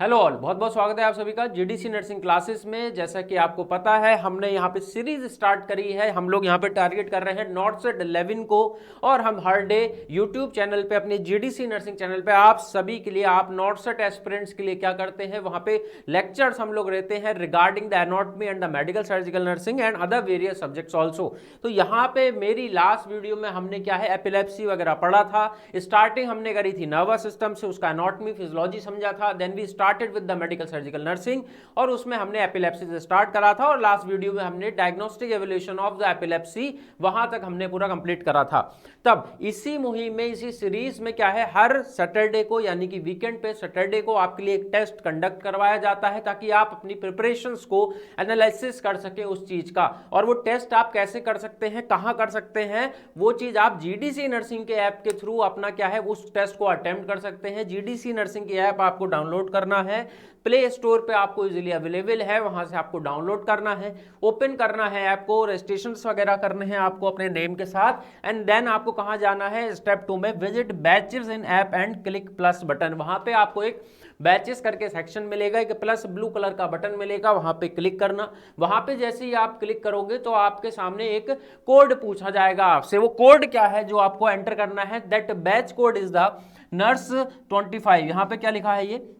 Hello all, बहुत बहुत स्वागत है आप सभी का जीडीसी नर्सिंग क्लासेस में। जैसा कि आपको पता है, हमने यहाँ पे सीरीज स्टार्ट करी है। हम लोग यहाँ पे टारगेट कर रहे हैं नॉर्थ सेट 11 को, और हम हर डे यूट्यूब चैनल पे, अपने जीडीसी नर्सिंग चैनल पे आप सभी के लिए, आप नॉर्थ सेट एस्पिरेंट्स के लिए क्या करते हैं, वहाँ पे लेक्चर्स हम लोग रहते हैं regarding the anatomy and the medical surgical nursing and other various subjects also. तो यहाँ पे मेरी लास्ट वीडियो में हमने क्या है, एपिलेप्सी वगैरह पढ़ा था। स्टार्टिंग हमने करी थी नर्वस सिस्टम से, उसका एनाटॉमी फिजियोलॉजी समझा था। Then we started with the medical surgical nursing, और उसमें हमने एपिलेप्सी से स्टार्ट करा था, और लास्ट वीडियो में हमने diagnostic evolution of the epilepsy, वहां तक हमने पूरा कंप्लीट करा था। तब इसी मुहिम में, इसी सीरीज में क्या है, हर सैटरडे को यानी कि वीकेंड पे सैटरडे को आपके लिए एक टेस्ट कंडक्ट करवाया जाता है, ताकि आप अपनी प्रिपरेशंस को एनालिसिस कर सके उस चीज का। और वो टेस्ट आप कैसे कर सकते हैं, कहां कर सकते हैं, वो चीज आप जीडीसी नर्सिंग के ऐप के थ्रू अपना क्या है, उस टेस्ट को अटेम्प्ट कर सकते हैं। जीडीसी नर्सिंग की ऐप आपको डाउनलोड करना है, प्ले स्टोर पे आपको इजीली अवेलेबल है, वहां से आपको डाउनलोड करना है, ओपन करना है ऐप को, रजिस्ट्रेशंस वगैरह करने हैं आपको अपने नेम के साथ, एंड देन आपको कहां जाना है, स्टेप 2 में visit batches in app and click plus button. वहां पे आपको एक बैचेस करके सेक्शन मिलेगा, एक प्लस ब्लू कलर का बटन मिलेगा, वहां पे क्लिक करना। वहां पे जैसे ही आप क्लिक करोगे तो आपके सामने एक कोड पूछा जाएगा आपसे। वो कोड क्या है जो आपको एंटर करना है, that batch code is the nurse 25। यहां पे क्या लिखा है, ये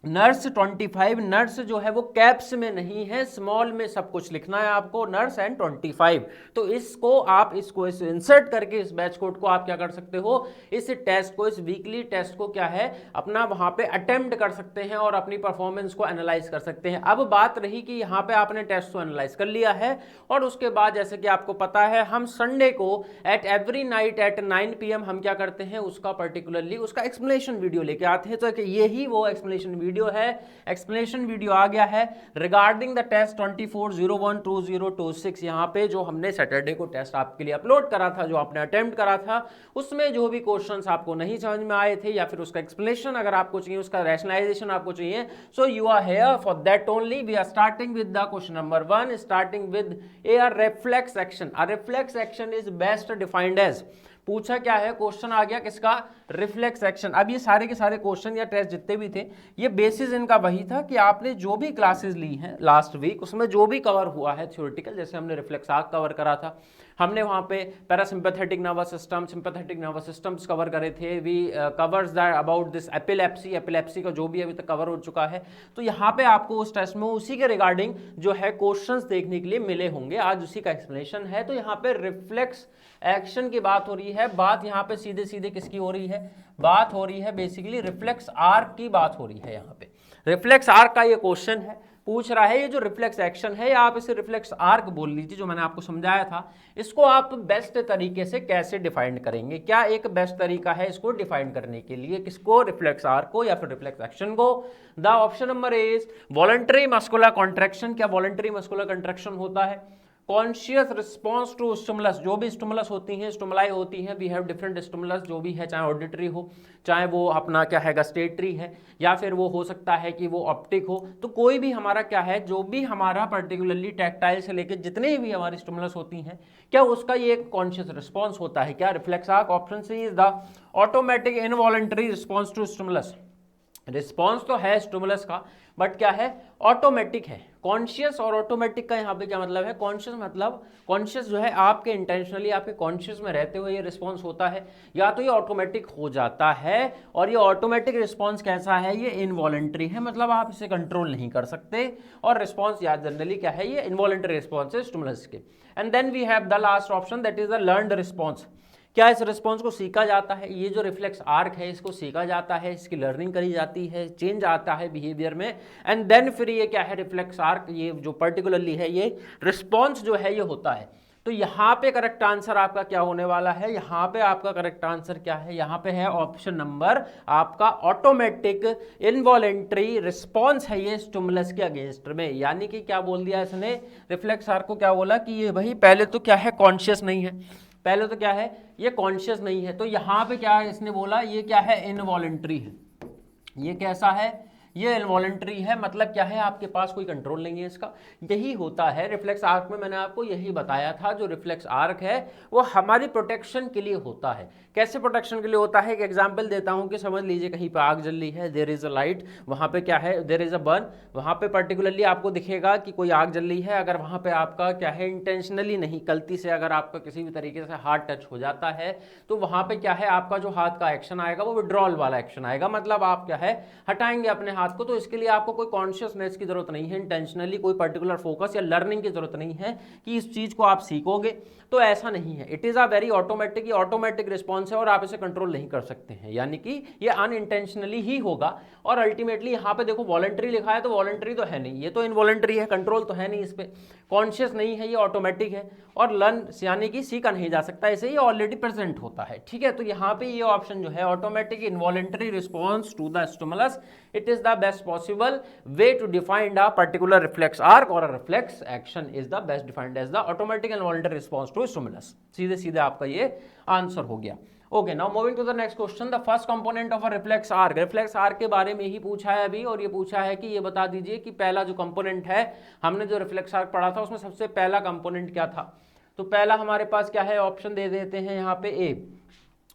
नर्स 25। नर्स जो है वो कैप्स में नहीं है, स्मॉल में सब कुछ लिखना है आपको, नर्स एंड 25। तो इसको आप इसको इंसर्ट करके इस बैच कोड को आप क्या कर सकते हो, इस टेस्ट को, इस वीकली टेस्ट को क्या है, अपना वहां पे अटेम्प्ट कर सकते हैं और अपनी परफॉर्मेंस को एनालाइज कर सकते हैं। अब बात रही कि यहाँ पे आपने टेस्ट को एनालाइज कर लिया है, और उसके बाद जैसे कि आपको पता है, हम संडे को at every night at 9 PM हम क्या करते हैं, उसका पर्टिकुलरली उसका एक्सप्लेनेशन वीडियो लेके आते हैं। तो यही वो एक्सप्लेनेशन वीडियो है, एक्सप्लेनेशन वीडियो आ गया है रिगार्डिंग द टेस्ट 24/01/2026। यहाँ पे जो हमने सैटरडे को टेस्ट आपके लिए अपलोड करा था, जो आपने अटेम्प्ट करा था, उसमें जो भी क्वेश्चंस आपको नहीं समझ में आए थे, या फिर उसका एक्सप्लेनेशन अगर आपको चाहिए, उसका रैशनलाइजेशन आपको चाहिए, so you are here for that only. We are starting with the question number 1, starting with a reflex action. A reflex action is best defined as, पूछा क्या है, क्वेश्चन आ गया किसका, रिफ्लेक्स एक्शन। अब ये सारे के सारे क्वेश्चन या टेस्ट जितने भी थे, ये बेसिस इनका वही था कि आपने जो भी क्लासेस ली हैं लास्ट वीक, उसमें जो भी कवर हुआ है थ्योरेटिकल, जैसे हमने रिफ्लेक्स आर्क कवर करा था, हमने वहाँ पे parasympathetic nervous system, sympathetic nervous systems cover करे थे। We covers that about this epilepsy, epilepsy का जो भी अभी तक कवर हो चुका है। तो यहाँ पे आपको उस टेस्ट में उसी के रिगार्डिंग जो है क्वेश्चंस देखने के लिए मिले होंगे, आज उसी का एक्सप्लेनेशन है। तो यहाँ पे रिफ्लेक्स एक्शन की बात हो रही है, बात यहाँ पे सीधे सीधे किसकी हो रही है, बात हो रही है बेसिकली रिफ्लेक्स आर्क की बात हो रही है। यहाँ पे रिफ्लेक्स आर्क का ये क्वेश्चन है, पूछ रहा है ये जो रिफ्लेक्स एक्शन है, या आप इसे रिफ्लेक्स आर्क बोल लीजिए, जो मैंने आपको समझाया था, इसको आप बेस्ट तरीके से कैसे डिफाइन करेंगे, क्या एक बेस्ट तरीका है इसको डिफाइन करने के लिए, किसको, रिफ्लेक्स आर्क को या फिर रिफ्लेक्स एक्शन को। The option number is voluntary muscular contraction. क्या वॉलंटरी मस्कुलर कॉन्ट्रैक्शन होता है, कॉन्शियस रिस्पॉन्स टू स्टिमुलस, जो भी स्टिमुलस होती हैं, स्टिमुलाई होती हैं, वी हैव डिफरेंट स्टिमुलस, जो भी है, चाहे ऑडिटरी हो, चाहे वो अपना क्या है गस्टेटरी है, या फिर वो हो सकता है कि वो ऑप्टिक हो। तो कोई भी हमारा क्या है, जो भी हमारा पर्टिकुलरली टैक्टाइल से लेकर जितने भी हमारी स्टिमुलस होती हैं, क्या उसका ये एक कॉन्शियस रिस्पॉन्स होता है क्या, reflex arc. Option C is the automatic involuntary response to stimulus. Response तो है स्टिमुलस का, बट क्या है, ऑटोमेटिक है। कॉन्शियस और ऑटोमेटिक का यहाँ पे क्या मतलब है, कॉन्शियस मतलब, कॉन्शियस जो है आपके इंटेंशनली आपके कॉन्शियस में रहते हुए ये रिस्पॉन्स होता है, या तो ये ऑटोमेटिक हो जाता है। और ये ऑटोमेटिक रिस्पॉन्स कैसा है, ये इनवॉलंटरी है, मतलब आप इसे कंट्रोल नहीं कर सकते। और रिस्पॉन्स याद जनरली क्या है, ये इनवॉलंटरी रिस्पॉन्स है स्टिमुलस के। And then we have the last option, that is the learned response. क्या इस रिस्पॉन्स को सीखा जाता है, ये जो रिफ्लेक्स आर्क है इसको सीखा जाता है, इसकी लर्निंग करी जाती है, चेंज आता है बिहेवियर में, एंड देन फिर ये क्या है, रिफ्लेक्स आर्क, ये जो पर्टिकुलरली है, ये रिस्पॉन्स जो है ये होता है। तो यहाँ पे करेक्ट आंसर आपका क्या होने वाला है, यहाँ पे आपका करेक्ट आंसर क्या है, यहाँ पे है ऑप्शन नंबर आपका ऑटोमेटिक इनवॉलेंट्री रिस्पॉन्स है ये स्टिमुलस के अगेंस्ट में। यानी कि क्या बोल दिया इसने, रिफ्लेक्स आर्क को क्या बोला कि ये भाई पहले तो क्या है, कॉन्शियस नहीं है, पहले तो क्या है, ये कॉन्शियस नहीं है। तो यहाँ पे क्या है, इसने बोला ये क्या है, इनवॉलंटरी है। ये कैसा है, ये इनवॉलेंट्री है, मतलब क्या है, आपके पास कोई कंट्रोल नहीं है इसका। यही होता है रिफ्लेक्स आर्क में, मैंने आपको यही बताया था। जो रिफ्लेक्स आर्क है वो हमारी प्रोटेक्शन के लिए होता है। कैसे प्रोटेक्शन के लिए होता है? एक एग्जांपल देता हूं कि समझ लीजिए कहीं पर आग जल रही है, देयर इज अ लाइट, वहां पे क्या है, देयर इज अ बर्न, वहां पे पर्टिकुलरली आपको दिखेगा कि कोई आग जल रही है। अगर वहां पे आपका क्या है, इंटेंशनली नहीं, गलती से अगर आपका किसी भी तरीके से हाथ टच हो जाता है तो वहां पे क्या है, आपका जो हाथ का एक्शन आएगा वो विड्रॉल वाला एक्शन आएगा, मतलब आप क्या है, हटाएंगे अपने हाथ को। तो इसके लिए आपको कोई कॉन्शियसनेस की जरूरत नहीं है, इंटेंशनली कोई पर्टिकुलर फोकस या लर्निंग की जरूरत नहीं है कि इस चीज को आप सीखोगे। तो ऐसा नहीं है, it is a very automatic, automatic response है और आप इसे कंट्रोल नहीं कर सकते हैं, यानी कि ये अनइंटेंशनली ही होगा। और अल्टीमेटली यहाँ पे देखो वॉलंटरी लिखा है, तो वॉलंटरी तो है नहीं, ये तो इनवॉलंटरी है, कंट्रोल तो है नहीं इस पर, कॉन्शियस नहीं है, ये ऑटोमेटिक है। और लर्न यानी कि सीखा नहीं जा सकता, इसे ये ऑलरेडी प्रेजेंट होता है, ठीक है। तो यहाँ पे ये ऑप्शन जो है, automatic involuntary response to the stimulus, it is the best possible way to define a particular reflex arc और reflex action is the best defined as the automatic involuntary response to stimulus. सीधे सीधे आपका ये answer हो गया। Okay, now moving to the next question, the first component of a reflex arc. Reflex arc के बारे में ही पूछा है अभी, और ये पूछा है कि ये बता दीजिए कि पहला जो कंपोनेंट है, हमने जो रिफ्लेक्स आर्क पढ़ा था उसमें सबसे पहला कंपोनेंट क्या था। तो पहला हमारे पास क्या है, ऑप्शन दे देते हैं यहाँ पे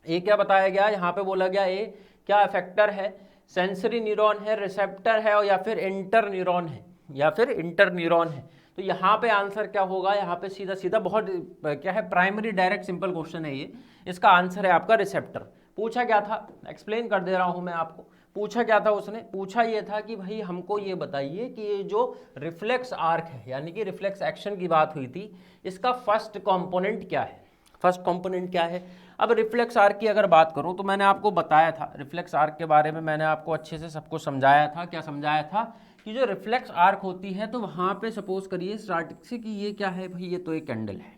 ए क्या बताया गया, यहाँ पे बोला गया ए क्या इफेक्टर है, सेंसरी न्यूरॉन है, रिसेप्टर है, और या फिर इंटर न्यूरॉन है, या फिर इंटर न्यूरॉन है। तो यहाँ पे आंसर क्या होगा, यहाँ पे सीधा सीधा बहुत क्या है, प्राइमरी डायरेक्ट सिंपल क्वेश्चन है ये, इसका आंसर है आपका रिसेप्टर। पूछा क्या था, एक्सप्लेन कर दे रहा हूँ मैं आपको। पूछा क्या था उसने, पूछा ये था कि भाई हमको ये बताइए कि ये जो रिफ्लेक्स आर्क है, यानी कि रिफ्लेक्स एक्शन की बात हुई थी, इसका फर्स्ट कंपोनेंट क्या है, फर्स्ट कंपोनेंट क्या है। अब रिफ्लेक्स आर्क की अगर बात करूं तो मैंने आपको बताया था, रिफ्लेक्स आर्क के बारे में मैंने आपको अच्छे से सबको समझाया था। क्या समझाया था कि जो रिफ्लेक्स आर्क होती है, तो वहाँ पे सपोज करिए स्टार्टिंग से कि ये क्या है भाई, ये तो एक कैंडल है,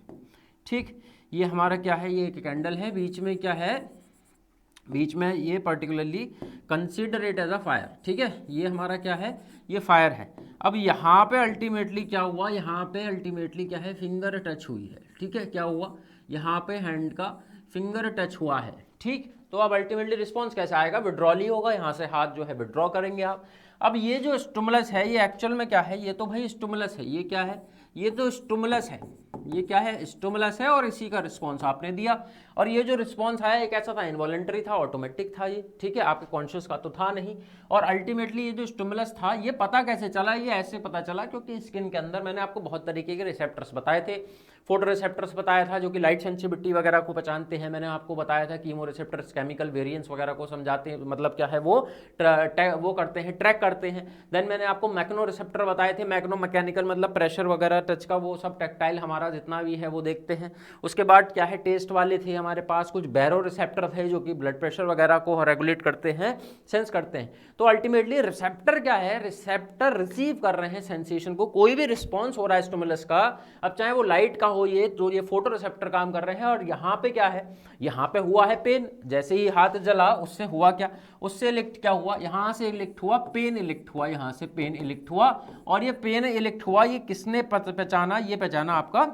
ठीक, ये हमारा क्या है, ये एक कैंडल है, बीच में क्या है, बीच में ये particularly consider it as a fire, ठीक है, ये हमारा क्या है, ये फायर है। अब यहाँ पे अल्टीमेटली क्या हुआ, यहाँ पे अल्टीमेटली क्या है, फिंगर टच हुई है, ठीक है, क्या हुआ, यहाँ पे हैंड का फिंगर टच हुआ है, ठीक। तो अब अल्टीमेटली रिस्पॉन्स कैसे आएगा, विड्रॉल ही होगा, यहाँ से हाथ जो है विड्रॉ करेंगे आप। अब ये जो स्टिमुलस है, ये एक्चुअल में क्या है, ये तो भाई स्टिमुलस है, ये क्या है, ये तो स्टिमुलस है, ये क्या है, स्टिमुलस है, और इसी का रिस्पॉन्स आपने दिया। और ये जो रिस्पॉन्स आया, एक ऐसा था इनवॉलेंटरी था, ऑटोमेटिक था ये, ठीक है, आपके कॉन्शियस का तो था नहीं। और अल्टीमेटली ये जो स्टिमुलस था, ये पता कैसे चला, ये ऐसे पता चला क्योंकि स्किन के अंदर मैंने आपको बहुत तरीके के रिसेप्टर्स बताए थे। फोटो रिसेप्टर्स बताया था जो कि लाइट सेंसिटिविटी वगैरह को पहचानते हैं, मैंने आपको बताया था कीमो रिसेप्टर्स केमिकल वेरिएंस वगैरह को समझाते हैं, मतलब क्या है वो करते हैं, ट्रैक करते हैं। देन मैंने आपको मैक्नो रिसेप्टर बताए थे, मैक्नो मैकेनिकल मतलब प्रेशर वगैरह टच का, वो सब टैक्टाइल हमारा जितना भी है वो देखते हैं। उसके बाद क्या है, टेस्ट वाले थे हमारे पास, कुछ बैरो रिसेप्टर थे जो कि ब्लड प्रेशर वगैरह को रेगुलेट करते हैं, सेंस करते हैं। तो अल्टीमेटली रिसेप्टर क्या है, रिसेप्टर रिसीव कर रहे हैं सेंसेशन को, कोई भी रिस्पॉन्स हो रहा है स्टिमुलस का, अब चाहे वो लाइट का हो, ये जो ये फोटो रिसेप्टर काम कर रहे हैं। और यहाँ पे क्या है, यहाँ पे हुआ है पेन, जैसे ही हाथ जला उससे हुआ क्या, उससे इलेक्ट क्या हुआ, यहाँ से इलेक्ट हुआ पेन, इलेक्ट हुआ, यहाँ से पेन इलेक्ट हुआ। और ये पेन इलेक्ट हुआ, ये किसने पहचाना, ये पहचाना आपका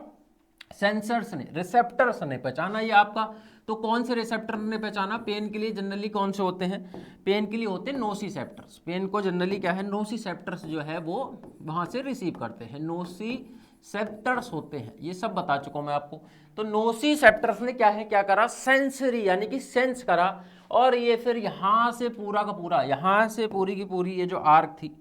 सेंसर्स ने, रिसेप्टर्स ने पहचाना ये आपका। तो कौन से रिसेप्टर ने पहचाना, पेन के लिए जनरली कौन से होते हैं, पेन के लिए होते हैं नोसिसेप्टर्स, पेन को जनरली क्या है, नोसिसेप्टर्स जो है वो वहाँ से रिसीव करते हैं, नोसिसेप्टर्स होते हैं, ये सब बता चुका हूँ मैं आपको। तो नोसिसेप्टर्स ने क्या है, क्या करा, सेंसरी यानी कि सेंस करा, और ये फिर यहाँ से पूरा का पूरा, यहाँ से पूरी की पूरी ये जो आर्क थी,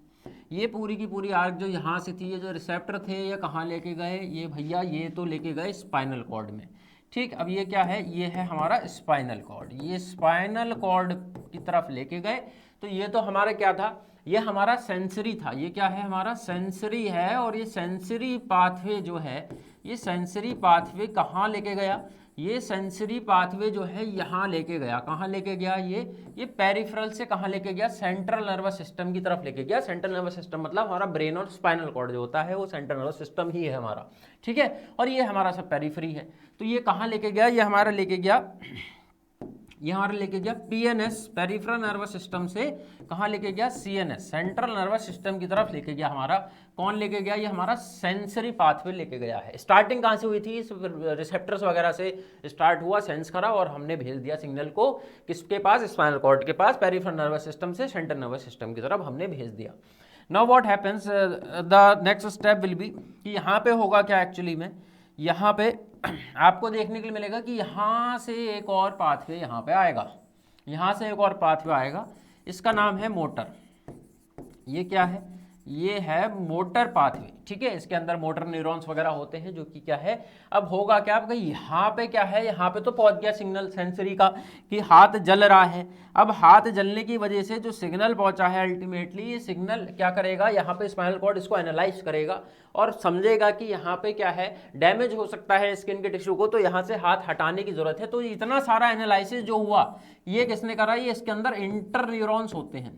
ये पूरी की पूरी आर्क जो यहाँ से थी, ये जो रिसेप्टर थे ये कहाँ लेके गए, ये भैया ये तो लेके गए स्पाइनल कॉर्ड में, ठीक। अब ये क्या है, ये है हमारा स्पाइनल कॉर्ड, ये स्पाइनल कॉर्ड की तरफ लेके गए। तो ये तो हमारा क्या था, ये हमारा सेंसरी था, ये क्या है, हमारा सेंसरी है। और ये सेंसरी पाथवे जो है, ये सेंसरी पाथवे कहाँ लेके गया, ये सेंसरी पाथवे जो है यहाँ लेके गया, कहाँ लेके गया, ये पेरिफेरल से कहाँ लेके गया, सेंट्रल नर्वस सिस्टम की तरफ लेके गया। सेंट्रल नर्वस सिस्टम मतलब हमारा ब्रेन और स्पाइनल कॉर्ड जो होता है वो सेंट्रल नर्वस सिस्टम ही है हमारा, ठीक है। और ये हमारा सब पेरिफेरी है। तो ये कहाँ लेके गया, ये हमारा लेके गया ये हमारा लेके गया पीएनएस पेरिफेरल नर्वस सिस्टम से कहाँ लेके गया, सीएनएस सेंट्रल नर्वस सिस्टम की तरफ लेके गया हमारा। कौन लेके गया, ये हमारा सेंसरी पाथवे लेके गया है। स्टार्टिंग कहाँ से हुई थी, इस रिसेप्टर्स वगैरह से स्टार्ट हुआ, सेंस करा और हमने भेज दिया सिग्नल को किसके पास, स्पाइनल कॉर्ड के पास, पेरिफेरल नर्वस सिस्टम से सेंट्रल नर्वस सिस्टम की तरफ हमने भेज दिया। Now what happens, the next step will be कि यहाँ पे होगा क्या एक्चुअली में, यहाँ पे आपको देखने के लिए मिलेगा कि यहाँ से एक और पाथवे यहाँ पे आएगा, यहाँ से एक और पाथवे आएगा, इसका नाम है मोटर। ये क्या है, ये है मोटर पाथवे, ठीक है। इसके अंदर मोटर न्यूरॉन्स वगैरह होते हैं जो कि क्या है, अब होगा क्या आपका, यहाँ पे क्या है, यहाँ पे तो पहुंच गया सिग्नल सेंसरी का कि हाथ जल रहा है। अब हाथ जलने की वजह से जो सिग्नल पहुंचा है अल्टीमेटली, ये सिग्नल क्या करेगा, यहाँ पे स्पाइनल कॉर्ड इसको एनालाइज करेगा और समझेगा कि यहाँ पे क्या है, डैमेज हो सकता है स्किन के टिश्यू को, तो यहाँ से हाथ हटाने की जरूरत है। तो इतना सारा एनालिसिस जो हुआ ये किसने करा, ये इसके अंदर इंटर न्यूरॉन्स होते हैं,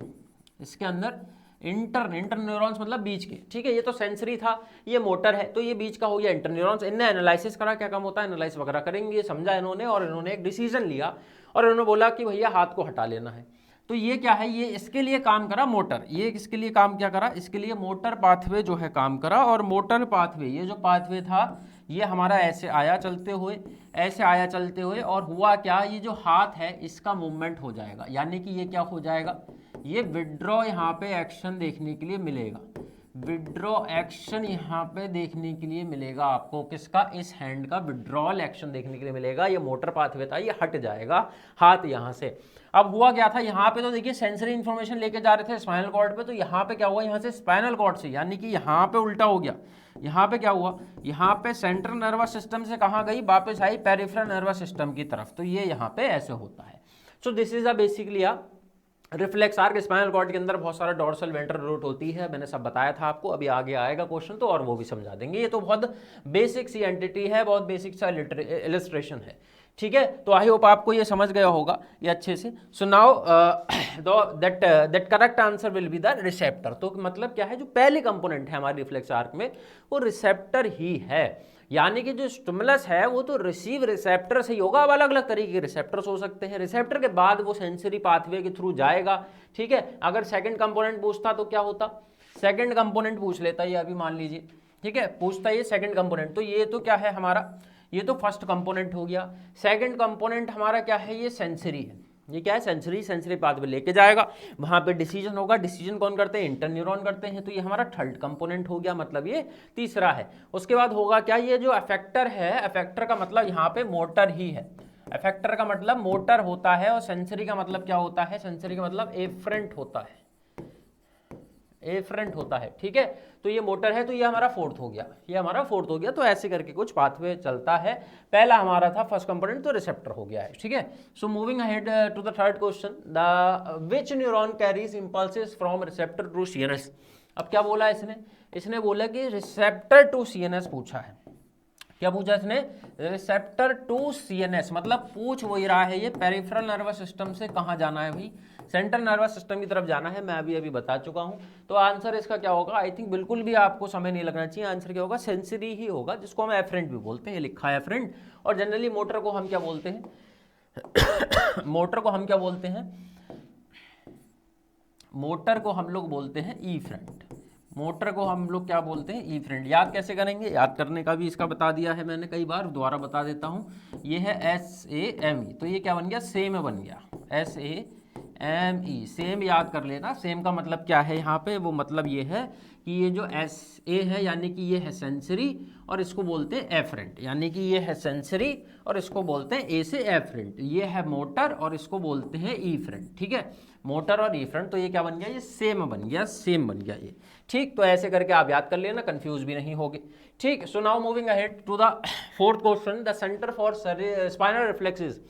इसके अंदर इंटर न्यूरॉन्स मतलब बीच के, ठीक है। ये तो सेंसरी था, ये मोटर है, तो ये बीच का हो गया इंटर न्यूरॉन्स। इनने एनालिसिस करा, क्या काम होता है, एनालाइज वगैरह करेंगे, ये समझा इन्होंने और इन्होंने एक डिसीजन लिया और इन्होंने बोला कि भैया हाथ को हटा लेना है। तो ये क्या है, ये इसके लिए काम करा मोटर, ये किसके लिए काम क्या करा, इसके लिए मोटर पाथवे जो है काम करा। और मोटर पाथवे, ये जो पाथवे था ये हमारा ऐसे आया चलते हुए, ऐसे आया चलते हुए, और हुआ क्या, ये जो हाथ है इसका मूवमेंट हो जाएगा, यानी कि ये क्या हो जाएगा, ये विड्रॉ यहाँ पे एक्शन देखने के लिए मिलेगा, विड्रॉ एक्शन यहाँ पे देखने के लिए मिलेगा आपको, किसका, इस हैंड का विड्रॉल एक्शन देखने के लिए मिलेगा। ये मोटर पाथवे था, ये हट जाएगा हाथ यहाँ से। अब हुआ क्या था, यहाँ पे तो देखिए सेंसरी इंफॉर्मेशन लेके जा रहे थे स्पाइनल कॉर्ड पे, तो यहाँ पे क्या हुआ, यहाँ से स्पाइनल कॉर्ड से, यानी कि यहाँ पे उल्टा हो गया, यहाँ पे क्या हुआ, यहाँ पे सेंट्रल नर्वस सिस्टम से कहाँ गई, वापस आई पेरिफेरल नर्वस सिस्टम की तरफ। तो ये यहाँ पे ऐसे होता है। So this is a basically a reflex arc. Spinal cord के अंदर बहुत सारा डोर्सल वेंट्रल रूट होती है, मैंने सब बताया था आपको, अभी आगे आएगा क्वेश्चन तो और वो भी समझा देंगे। ये तो बहुत बेसिक सी एंटिटी है, बहुत बेसिक सा इलस्ट्रेशन है, ठीक है। तो आई होप आपको ये समझ गया होगा ये अच्छे से। So now that correct answer will be the receptor. तो मतलब क्या है, जो पहले कंपोनेंट है हमारे रिफ्लेक्स आर्क में वो रिसेप्टर ही है, यानी कि जो स्टिमुलस है वो तो रिसीव रिसेप्टर से ही होगा। अब अलग अलग तरीके के रिसेप्टर्स हो सकते हैं, रिसेप्टर के बाद वो सेंसरी पाथवे के थ्रू जाएगा, ठीक है। अगर सेकंड कंपोनेंट पूछता तो क्या होता, सेकंड कंपोनेंट पूछ लेता ये, अभी मान लीजिए, ठीक है, पूछता ये सेकंड कंपोनेंट, तो ये तो क्या है हमारा, ये तो फर्स्ट कंपोनेंट हो गया। सेकंड कंपोनेंट हमारा क्या है, ये सेंसरी है, ये क्या है, सेंसरी पाथवे लेके जाएगा, वहां पे डिसीजन होगा, डिसीजन कौन करते हैं, इंटर न्यूरॉन करते हैं, तो ये हमारा थर्ड कंपोनेंट हो गया, मतलब ये तीसरा है। उसके बाद होगा क्या, ये जो अफेक्टर है, अफेक्टर का मतलब यहाँ पे मोटर ही है, अफेक्टर का मतलब मोटर होता है, और सेंसरी का मतलब क्या होता है, सेंसरी का मतलब एफरेंट होता है, एफरेंट होता है, ठीक है। तो ये मोटर है, तो ये हमारा फोर्थ हो गया, ये हमारा फोर्थ हो गया। तो ऐसे करके कुछ पाथवे चलता है। पहला हमारा था फर्स्ट कंपोनेंट, तो रिसेप्टर हो गया है, ठीक है। So moving ahead to the third question, the which neuron carries impulses from receptor to CNS. अब क्या बोला इसने बोला कि रिसेप्टर टू सीएनएस पूछा है। क्या पूछा इसने, रिसेप्टर टू सीएनएस, मतलब पूछ वही रहा है ये पेरिफेरल नर्वस सिस्टम से कहाँ जाना है भाई, सेंट्रल नर्वस सिस्टम की तरफ जाना है। मैं अभी बता चुका हूं। तो आंसर इसका क्या होगा, आई थिंक बिल्कुल भी आपको समय नहीं लगना चाहिए, आंसर क्या होगा, सेंसरी ही होगा, जिसको हम एफरेंट भी बोलते हैं, ये लिखा है एफरेंट। और जनरली मोटर को हम क्या बोलते हैं मोटर को हम क्या बोलते हैं, मोटर को हम लोग बोलते हैं इफ्रेंट, मोटर को हम लोग क्या बोलते हैं, इफ्रेंट। याद कैसे करेंगे, याद करने का भी इसका बता दिया है मैंने कई बार, दोबारा बता देता हूं। ये है SAME, तो ये क्या बन गया, सेम बन गया, SAME, सेम याद कर लेना। सेम का मतलब क्या है यहाँ पे, वो मतलब ये है कि ये जो SA है यानी कि ये है सेंसरी, और इसको बोलते हैं एफरेंट, यानी कि ये है सेंसरी और इसको बोलते हैं ए से एफरेंट। ये है मोटर और इसको बोलते हैं इफ्रेंट, ठीक है, मोटर और इफ्रेंट। तो ये क्या बन गया, ये सेम बन गया, सेम बन गया ये, ठीक। तो ऐसे करके आप याद कर लेना, कंफ्यूज भी नहीं होगे, ठीक। So now moving ahead to the fourth question, the centre for spinal reflexes.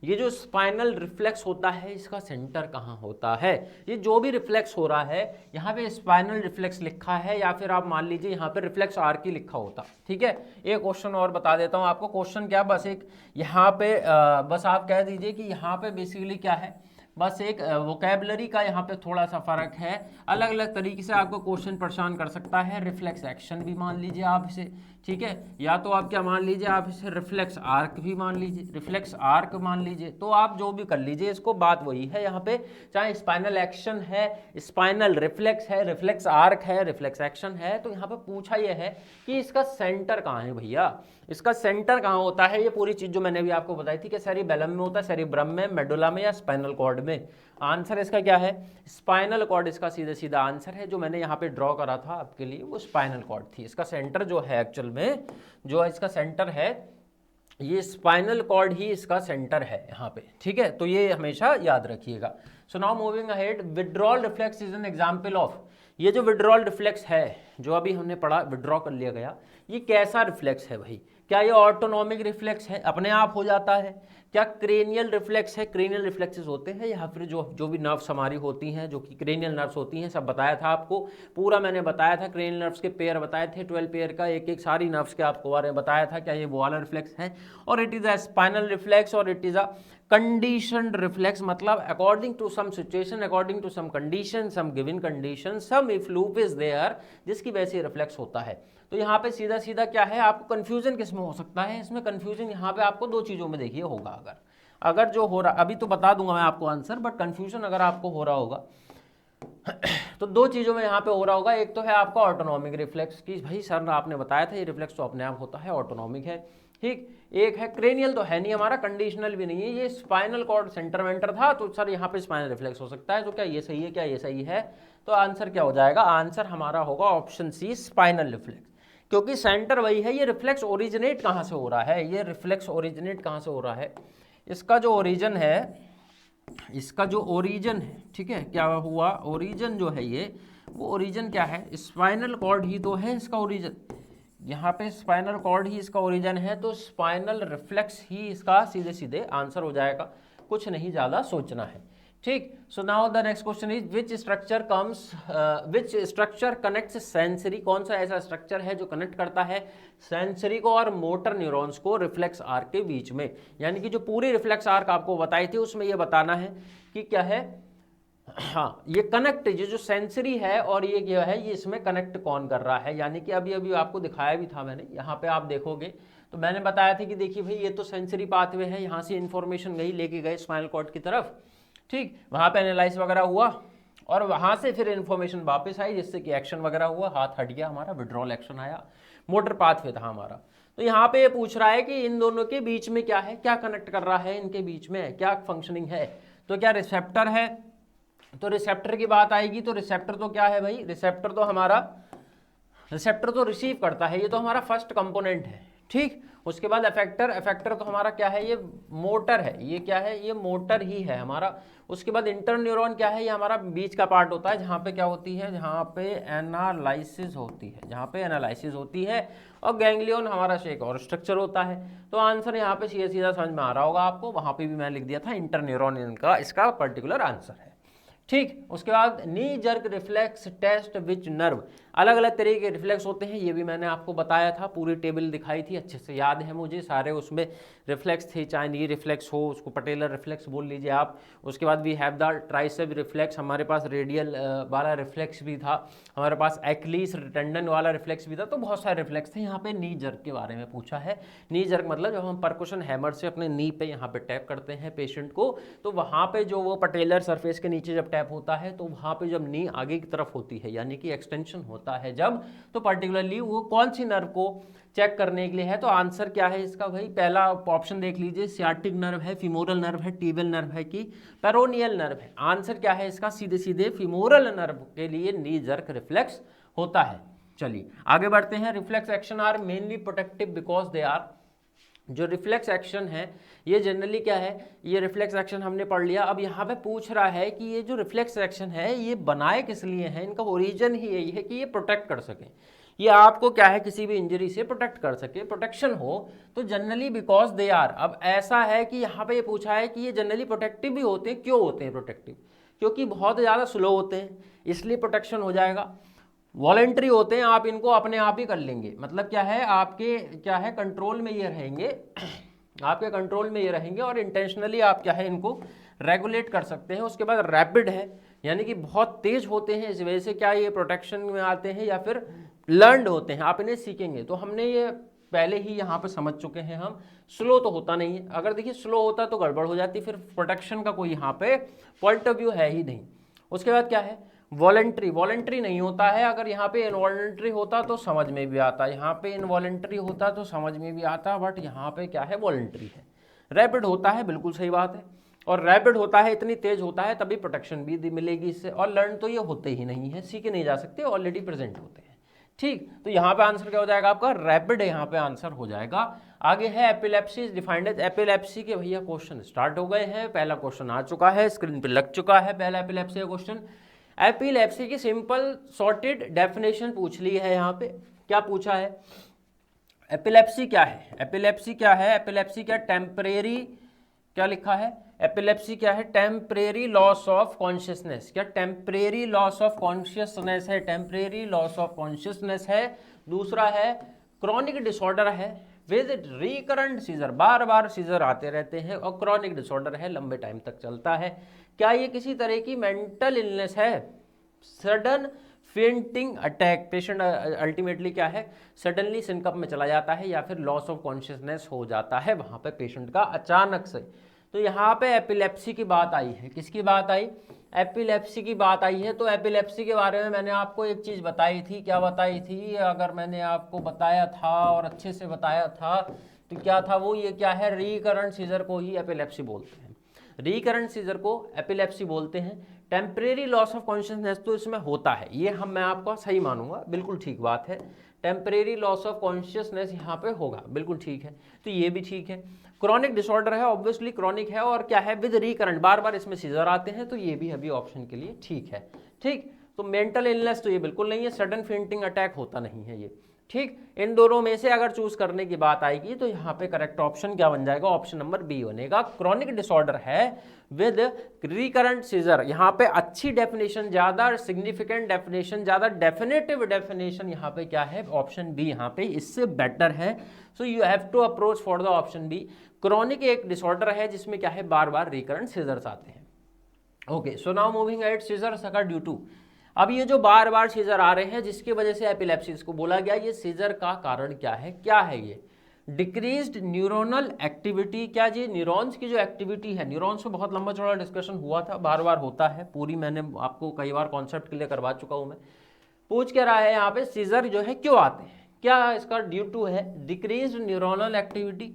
ये जो स्पाइनल रिफ्लेक्स होता है इसका सेंटर कहाँ होता है, ये जो भी रिफ्लेक्स हो रहा है यहाँ पे स्पाइनल रिफ्लेक्स लिखा है, या फिर आप मान लीजिए यहाँ पे रिफ्लेक्स आर्क ही लिखा होता, ठीक है। एक क्वेश्चन और बता देता हूँ आपको, क्वेश्चन क्या, बस एक यहाँ पे बस आप कह दीजिए कि यहाँ पे बेसिकली क्या है, बस एक वोकैबुलरी का यहाँ पे थोड़ा सा फर्क है। अलग अलग तरीके से आपको क्वेश्चन परेशान कर सकता है। रिफ्लेक्स एक्शन भी मान लीजिए आप इसे, ठीक है, या तो आप क्या मान लीजिए, आप इसे रिफ्लेक्स आर्क भी मान लीजिए, रिफ्लेक्स आर्क मान लीजिए, तो आप जो भी कर लीजिए, इसको बात वही है यहाँ पे, चाहे स्पाइनल एक्शन है, स्पाइनल रिफ्लेक्स है, रिफ्लेक्स आर्क है, रिफ्लेक्स एक्शन है, तो यहाँ पे पूछा यह है कि इसका सेंटर कहाँ है भैया, इसका सेंटर कहाँ होता है। ये पूरी चीज जो मैंने भी आपको बताई थी कि सेरिबेलम में होता है, सेरिब्रम में, मेडुला में, या स्पाइनल कॉर्ड में। आंसर इसका क्या है, स्पाइनल कॉर्ड इसका सीधा सीधा आंसर है। जो मैंने यहाँ पे ड्रॉ करा था आपके लिए वो स्पाइनल कॉर्ड थी। इसका सेंटर जो है एक्चुअल में, जो इसका सेंटर है, ये स्पाइनल कॉर्ड ही इसका सेंटर है यहाँ पे, ठीक है, तो ये हमेशा याद रखिएगा। सो now moving ahead, withdrawal reflex is an example of, ये जो विड्रॉल रिफ्लेक्स है जो अभी हमने पढ़ा, विड्रॉ कर लिया गया, ये कैसा रिफ्लेक्स है भाई? क्या ये ऑटोनॉमिक रिफ्लेक्स है, अपने आप हो जाता है? क्या क्रेनियल रिफ्लेक्स है, क्रेनियल रिफ्लेक्सेस होते हैं, या फिर जो भी नर्व्स हमारी होती हैं, जो कि क्रेनियल नर्व्स होती हैं, सब बताया था आपको, पूरा मैंने बताया था। क्रेनियल नर्व्स के पेयर बताए थे, 12 पेयर का, एक एक सारी नर्व्स के आपको बारे में बताया था। क्या ये वो वाला रिफ्लेक्स है? और it is a spinal reflex और it is a conditioned reflex, मतलब according to some situation, according to some condition, some given condition, some if loop is there, जिसकी वजह से रिफ्लेक्स होता है। तो यहाँ पे सीधा सीधा क्या है, आपको कंफ्यूजन किस में हो सकता है? इसमें कंफ्यूजन यहाँ पे आपको दो चीज़ों में देखिए होगा। अगर जो हो रहा, अभी तो बता दूंगा मैं आपको आंसर, बट कंफ्यूजन अगर आपको हो रहा होगा तो दो चीज़ों में यहाँ पे हो रहा होगा। एक तो है आपका ऑटोनॉमिक रिफ्लेक्स की, भाई सर आपने बताया था ये रिफ्लेक्स तो अपने आप होता है, ऑटोनॉमिक है, ठीक। एक है क्रेनियल, तो है नहीं हमारा, कंडीशनल भी नहीं है, ये स्पाइनल कॉर्ड सेंटर वेंटर था, तो सर यहाँ पे स्पाइनल रिफ्लेक्स हो सकता है। तो क्या ये सही है? क्या ये सही है? तो आंसर क्या हो जाएगा? आंसर हमारा होगा ऑप्शन सी, स्पाइनल रिफ्लेक्स, क्योंकि सेंटर वही है। ये रिफ्लेक्स ओरिजिनेट कहाँ से हो रहा है? ये रिफ्लेक्स ओरिजिनेट कहाँ से हो रहा है? इसका जो ओरिजिन है, इसका जो ओरिजिन है, ठीक है, क्या हुआ, ओरिजिन जो है ये, वो ओरिजिन क्या है? स्पाइनल कॉर्ड ही तो है इसका ओरिजिन। यहाँ पे स्पाइनल कॉर्ड ही इसका ओरिजिन है, तो स्पाइनल रिफ्लेक्स ही इसका सीधे सीधे आंसर हो जाएगा, कुछ नहीं ज़्यादा सोचना है, ठीक। So now the next question is which structure connects sensory, कौन सा ऐसा स्ट्रक्चर है जो कनेक्ट करता है सेंसरी को और मोटर न्यूरॉन्स को रिफ्लेक्स आर्क के बीच में? यानी कि जो पूरी रिफ्लेक्स आर्क आपको बताई थी उसमें ये बताना है कि क्या है, हाँ, ये कनेक्ट, ये जो सेंसरी है और ये क्या है, ये इसमें कनेक्ट कौन कर रहा है? यानी कि अभी अभी आपको दिखाया भी था मैंने, यहाँ पे आप देखोगे तो मैंने बताया था कि देखिए भाई ये तो सेंसरी पाथवे है, यहाँ से इन्फॉर्मेशन गई, लेके गए स्पाइनल कॉर्ड की तरफ, ठीक, वहाँ पे एनालाइज वगैरह हुआ और वहाँ से फिर इन्फॉर्मेशन वापस आई, जिससे कि एक्शन वगैरह हुआ, हाथ हट गया हमारा, विड्रॉल एक्शन आया, मोटर पाथवे था हमारा। तो यहाँ पे ये पूछ रहा है कि इन दोनों के बीच में क्या है, क्या कनेक्ट कर रहा है, इनके बीच में क्या फंक्शनिंग है? तो क्या रिसेप्टर है? तो रिसेप्टर की बात आएगी तो रिसेप्टर तो क्या है भाई? रिसेप्टर तो हमारा, रिसेप्टर तो रिसीव करता है, ये तो हमारा फर्स्ट कंपोनेंट है, ठीक। उसके बाद अफेक्टर, अफेक्टर तो हमारा क्या है? ये मोटर है, ये क्या है? ये मोटर ही है हमारा। उसके बाद इंटरन्यूरॉन क्या है? ये हमारा बीच का पार्ट होता है, जहाँ पे क्या होती है, जहाँ पे एनालाइसिस होती है, जहाँ पे एनालाइसिस होती है, और गैंग्लियन हमारा एक और स्ट्रक्चर होता है। तो आंसर यहाँ पे सीधा सीधा समझ में आ रहा होगा आपको, वहाँ पे भी मैंने लिख दिया था इंटरन्यूरॉन इनका, इसका पर्टिकुलर आंसर है, ठीक। उसके बाद knee jerk reflex test which nerve, अलग अलग तरीके के रिफ्लेक्स होते हैं, ये भी मैंने आपको बताया था, पूरी टेबल दिखाई थी, अच्छे से याद है मुझे सारे, उसमें रिफ्लेक्स थे, चाहे नी रिफ्लेक्स हो, उसको पटेलर रिफ्लेक्स बोल लीजिए आप। उसके बाद we have the tricep reflex, हमारे पास रेडियल वाला रिफ्लेक्स भी था, हमारे पास एक्लीस टेंडन वाला रिफ्लेक्स भी था, तो बहुत सारे रिफ्लेक्स थे। यहाँ पे नी जर्क के बारे में पूछा है। नी जर्क मतलब जब हम परकुशन हैमर से अपने नी पे यहाँ पे टैप करते हैं पेशेंट को, तो वहाँ पे जो वो पटेलर सरफेस के नीचे जब टैप होता है, तो वहाँ पे जब नी आगे की तरफ होती है, यानी कि एक्सटेंशन होता है जब, तो पर्टिकुलरली वो कौन सी नर्व को चेक करने के लिए है? तो आंसर क्या है इसका भाई? पहला ऑप्शन देख लीजिए, सियाटिक नर्व है, फिमोरल नर्व है, टीबियल नर्व है कि पेरोनियल नर्व है? आंसर क्या है इसका? सीधे सीधे फिमोरल नर्व के लिए नी जर्क रिफ्लेक्स होता है। चलिए आगे बढ़ते हैं। Reflex action are mainly protective because they are, जो रिफ्लेक्स एक्शन है ये जनरली क्या है, ये रिफ्लेक्स एक्शन हमने पढ़ लिया। अब यहाँ पे पूछ रहा है कि ये जो रिफ्लेक्स एक्शन है ये बनाए किस लिए हैं, इनका ओरिजिन ही यही है कि ये प्रोटेक्ट कर सकें, ये आपको क्या है किसी भी इंजरी से प्रोटेक्ट कर सके, प्रोटेक्शन हो। तो जनरली बिकॉज दे आर, अब ऐसा है कि यहाँ पे ये पूछा है कि ये जनरली प्रोटेक्टिव भी होते हैं। क्यों होते हैं प्रोटेक्टिव? क्योंकि बहुत ज़्यादा स्लो होते हैं, इसलिए प्रोटेक्शन हो जाएगा। वॉलेंट्री होते हैं, आप इनको अपने आप ही कर लेंगे, मतलब क्या है, आपके क्या है कंट्रोल में ये रहेंगे, आपके कंट्रोल में ये रहेंगे, और इंटेंशनली आप क्या है इनको रेगुलेट कर सकते हैं। उसके बाद रैपिड है, यानी कि बहुत तेज होते हैं, इस वजह से क्या ये प्रोटेक्शन में आते हैं, या फिर लर्नड होते हैं, आप इन्हें सीखेंगे। तो हमने ये पहले ही यहाँ पे समझ चुके हैं हम। स्लो तो होता नहीं है, अगर देखिए स्लो होता तो गड़बड़ हो जाती, फिर प्रोटेक्शन का कोई यहाँ पे पॉइंट ऑफ व्यू है ही नहीं। उसके बाद क्या है, वॉलंटरी। वॉलंटरी नहीं होता है, अगर यहाँ पे इनवॉलंटरी होता तो समझ में भी आता, यहाँ पे इनवॉलंटरी होता तो समझ में भी आता, बट यहाँ पे क्या है, वॉलंटरी है। रैपिड होता है, बिल्कुल सही बात है, और रैपिड होता है, इतनी तेज होता है, तभी प्रोटेक्शन भी मिलेगी इससे। और लर्न तो ये होते ही नहीं है, सीखे नहीं जा सकते, ऑलरेडी प्रेजेंट होते हैं। ठीक, तो यहाँ पे आंसर क्या हो जाएगा आपका, रैपिड यहाँ पे आंसर हो जाएगा। आगे है epilepsy is defined as, epilepsy के भैया क्वेश्चन स्टार्ट हो गए हैं। पहला क्वेश्चन आ चुका है, स्क्रीन पे लग चुका है पहला एपिलेप्सी का क्वेश्चन। एपिलेप्सी की सिंपल सॉर्टेड डेफिनेशन पूछ ली है। यहाँ पे क्या पूछा है, एपिलेप्सी क्या है, एपिलेप्सी क्या है, एपिलेप्सी क्या, टेम्परेरी, क्या लिखा है, एपिलेप्सी क्या है, टेम्परेरी लॉस ऑफ कॉन्शियसनेस। क्या टेम्परेरी लॉस ऑफ कॉन्शियसनेस है, टेम्परेरी लॉस ऑफ कॉन्शियसनेस है। दूसरा है क्रॉनिक डिसऑर्डर है विद रिकरेंट सीजर, बार बार सीजर आते रहते हैं, और क्रॉनिक डिसऑर्डर है, लंबे टाइम तक चलता है। क्या ये किसी तरह की मेंटल इलनेस है, sudden fainting attack, patient ultimately क्या है, सडनली सिनकप में चला जाता है, या फिर लॉस ऑफ कॉन्शियसनेस हो जाता है वहाँ पे पेशेंट का अचानक से। तो यहाँ पे एपिलेप्सी की बात आई है, किसकी बात आई, एपिलेप्सी की बात आई है। तो एपिलेप्सी के बारे में मैंने आपको एक चीज़ बताई थी, क्या बताई थी, अगर मैंने आपको बताया था और अच्छे से बताया था तो क्या था वो, ये क्या है, रिकरेंट सीजर को ही एपिलेप्सी बोलते हैं, रिकरेंट सीजर को एपिलेप्सी बोलते हैं। टेम्परेरी लॉस ऑफ कॉन्शियसनेस तो इसमें होता है, ये मैं आपको सही मानूंगा, बिल्कुल ठीक बात है, टेम्परेरी लॉस ऑफ कॉन्शियसनेस यहाँ पे होगा, बिल्कुल ठीक है, तो ये भी ठीक है। क्रॉनिक डिसऑर्डर है, ऑब्वियसली क्रॉनिक है, और क्या है, विद रिकरेंट, बार बार इसमें सीजर आते हैं, तो ये भी अभी ऑप्शन के लिए ठीक है। ठीक, तो मेंटल इलनेस तो ये बिल्कुल नहीं है, सडन फेंटिंग अटैक होता नहीं है ये। ठीक, इन दोनों में से अगर चूज करने की बात आएगी तो यहाँ पे करेक्ट ऑप्शन क्या बन जाएगा, ऑप्शन नंबर बी बनेगा। क्रॉनिक डिसऑर्डर है विद रिकरेंट सीजर, यहाँ पे अच्छी डेफिनेशन, ज्यादा सिग्निफिकेंट डेफिनेशन, ज्यादा डेफिनेटिव डेफिनेशन यहाँ पे क्या है, ऑप्शन बी यहाँ पे इससे बेटर है। So you have to approach for the option B. Chronic एक डिसऑर्डर है जिसमें क्या है, बार बार रिकरेंट सीजर्स आते हैं। Okay, so now moving at seizures अगर ड्यू टू, अब ये जो बार बार सीजर आ रहे हैं जिसकी वजह से एपिलेप्सी को बोला गया, ये सीजर का कारण क्या है ये, डिक्रीज्ड न्यूरोनल एक्टिविटी। क्या जी, न्यूरॉन्स की जो एक्टिविटी है, न्यूरॉन्स पे बहुत लंबा चौड़ा डिस्कशन हुआ था, बार बार होता है, पूरी मैंने आपको कई बार कॉन्सेप्ट क्लियर करवा चुका हूँ मैं। पूछ क्या रहा है यहाँ पे, सीजर जो है क्यों आते हैं, क्या इसका ड्यू टू है, डिक्रीज्ड न्यूरोनल एक्टिविटी,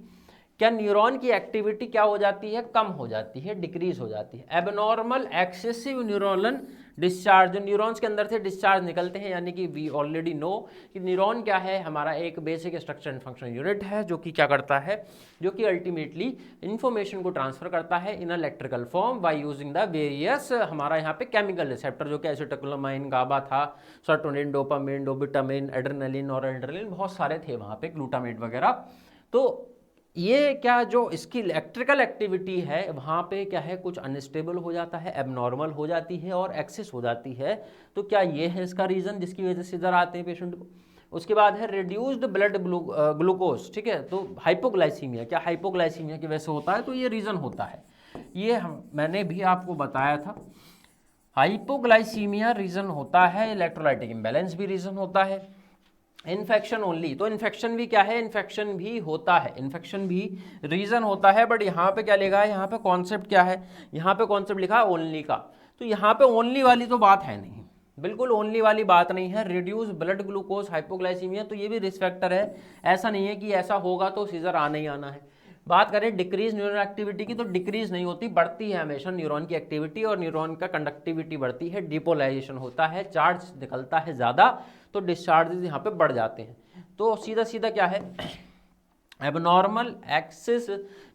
क्या न्यूरॉन की एक्टिविटी क्या हो जाती है, कम हो जाती है, डिक्रीज हो जाती है। एबनॉर्मल एक्सेसिव न्यूरोनल डिस्चार्ज, जो न्यूरॉन्स के अंदर से डिस्चार्ज निकलते हैं, यानी कि वी ऑलरेडी नो कि न्यूरॉन क्या है, हमारा एक basic structure and function unit है, जो कि क्या करता है, जो कि अल्टीमेटली इंफॉर्मेशन को ट्रांसफर करता है in electrical form by using the various हमारा यहाँ पे केमिकल रिसेप्टर, जो कि एसिटाइलकोलामाइन, गाबा था, सर्टोनिन, डोपामिन, डोबिटामिन, एड्रेनलिन और एड्रेनलिन, बहुत सारे थे वहाँ पे, ग्लूटामेट वगैरह। तो ये क्या, जो इसकी इलेक्ट्रिकल एक्टिविटी है वहाँ पे क्या है, कुछ अनस्टेबल हो जाता है, एबनॉर्मल हो जाती है और एक्सेस हो जाती है। तो क्या ये है इसका रीज़न जिसकी वजह से सीजर आते हैं पेशेंट को। उसके बाद है रिड्यूस्ड ब्लड ग्लूकोज, ठीक है, तो हाइपोग्लाइसीमिया, क्या हाइपोग्लाइसीमिया की वजह से होता है, तो ये रीज़न होता है, ये मैंने भी आपको बताया था, हाइपोग्लाइसीमिया रीज़न होता है, इलेक्ट्रोलाइटिक इम्बैलेंस भी रीज़न होता है। इन्फेक्शन ओनली, तो इन्फेक्शन भी क्या है, इन्फेक्शन भी होता है, इन्फेक्शन भी रीजन होता है, बट यहाँ पे क्या लिखा है, यहाँ पे कॉन्सेप्ट क्या है, यहाँ पे कॉन्सेप्ट लिखा है ओनली का, तो यहाँ पे ओनली वाली तो बात है नहीं, बिल्कुल ओनली वाली बात नहीं है। रिड्यूस ब्लड ग्लूकोज, हाइपोग्लाइसीमिया, तो ये भी रिस्क फैक्टर है, ऐसा नहीं है कि ऐसा होगा तो सीजर आना ही आना है। बात करें डिक्रीज न्यूरल एक्टिविटी की, तो डिक्रीज नहीं होती, बढ़ती है हमेशा न्यूरॉन की एक्टिविटी, और न्यूरॉन का कंडक्टिविटी बढ़ती है, डिपोलराइजेशन होता है, चार्ज निकलता है ज़्यादा, तो डिस्चार्जेस यहाँ पे बढ़ जाते हैं। तो सीधा सीधा क्या है, एबनॉर्मल एक्सेस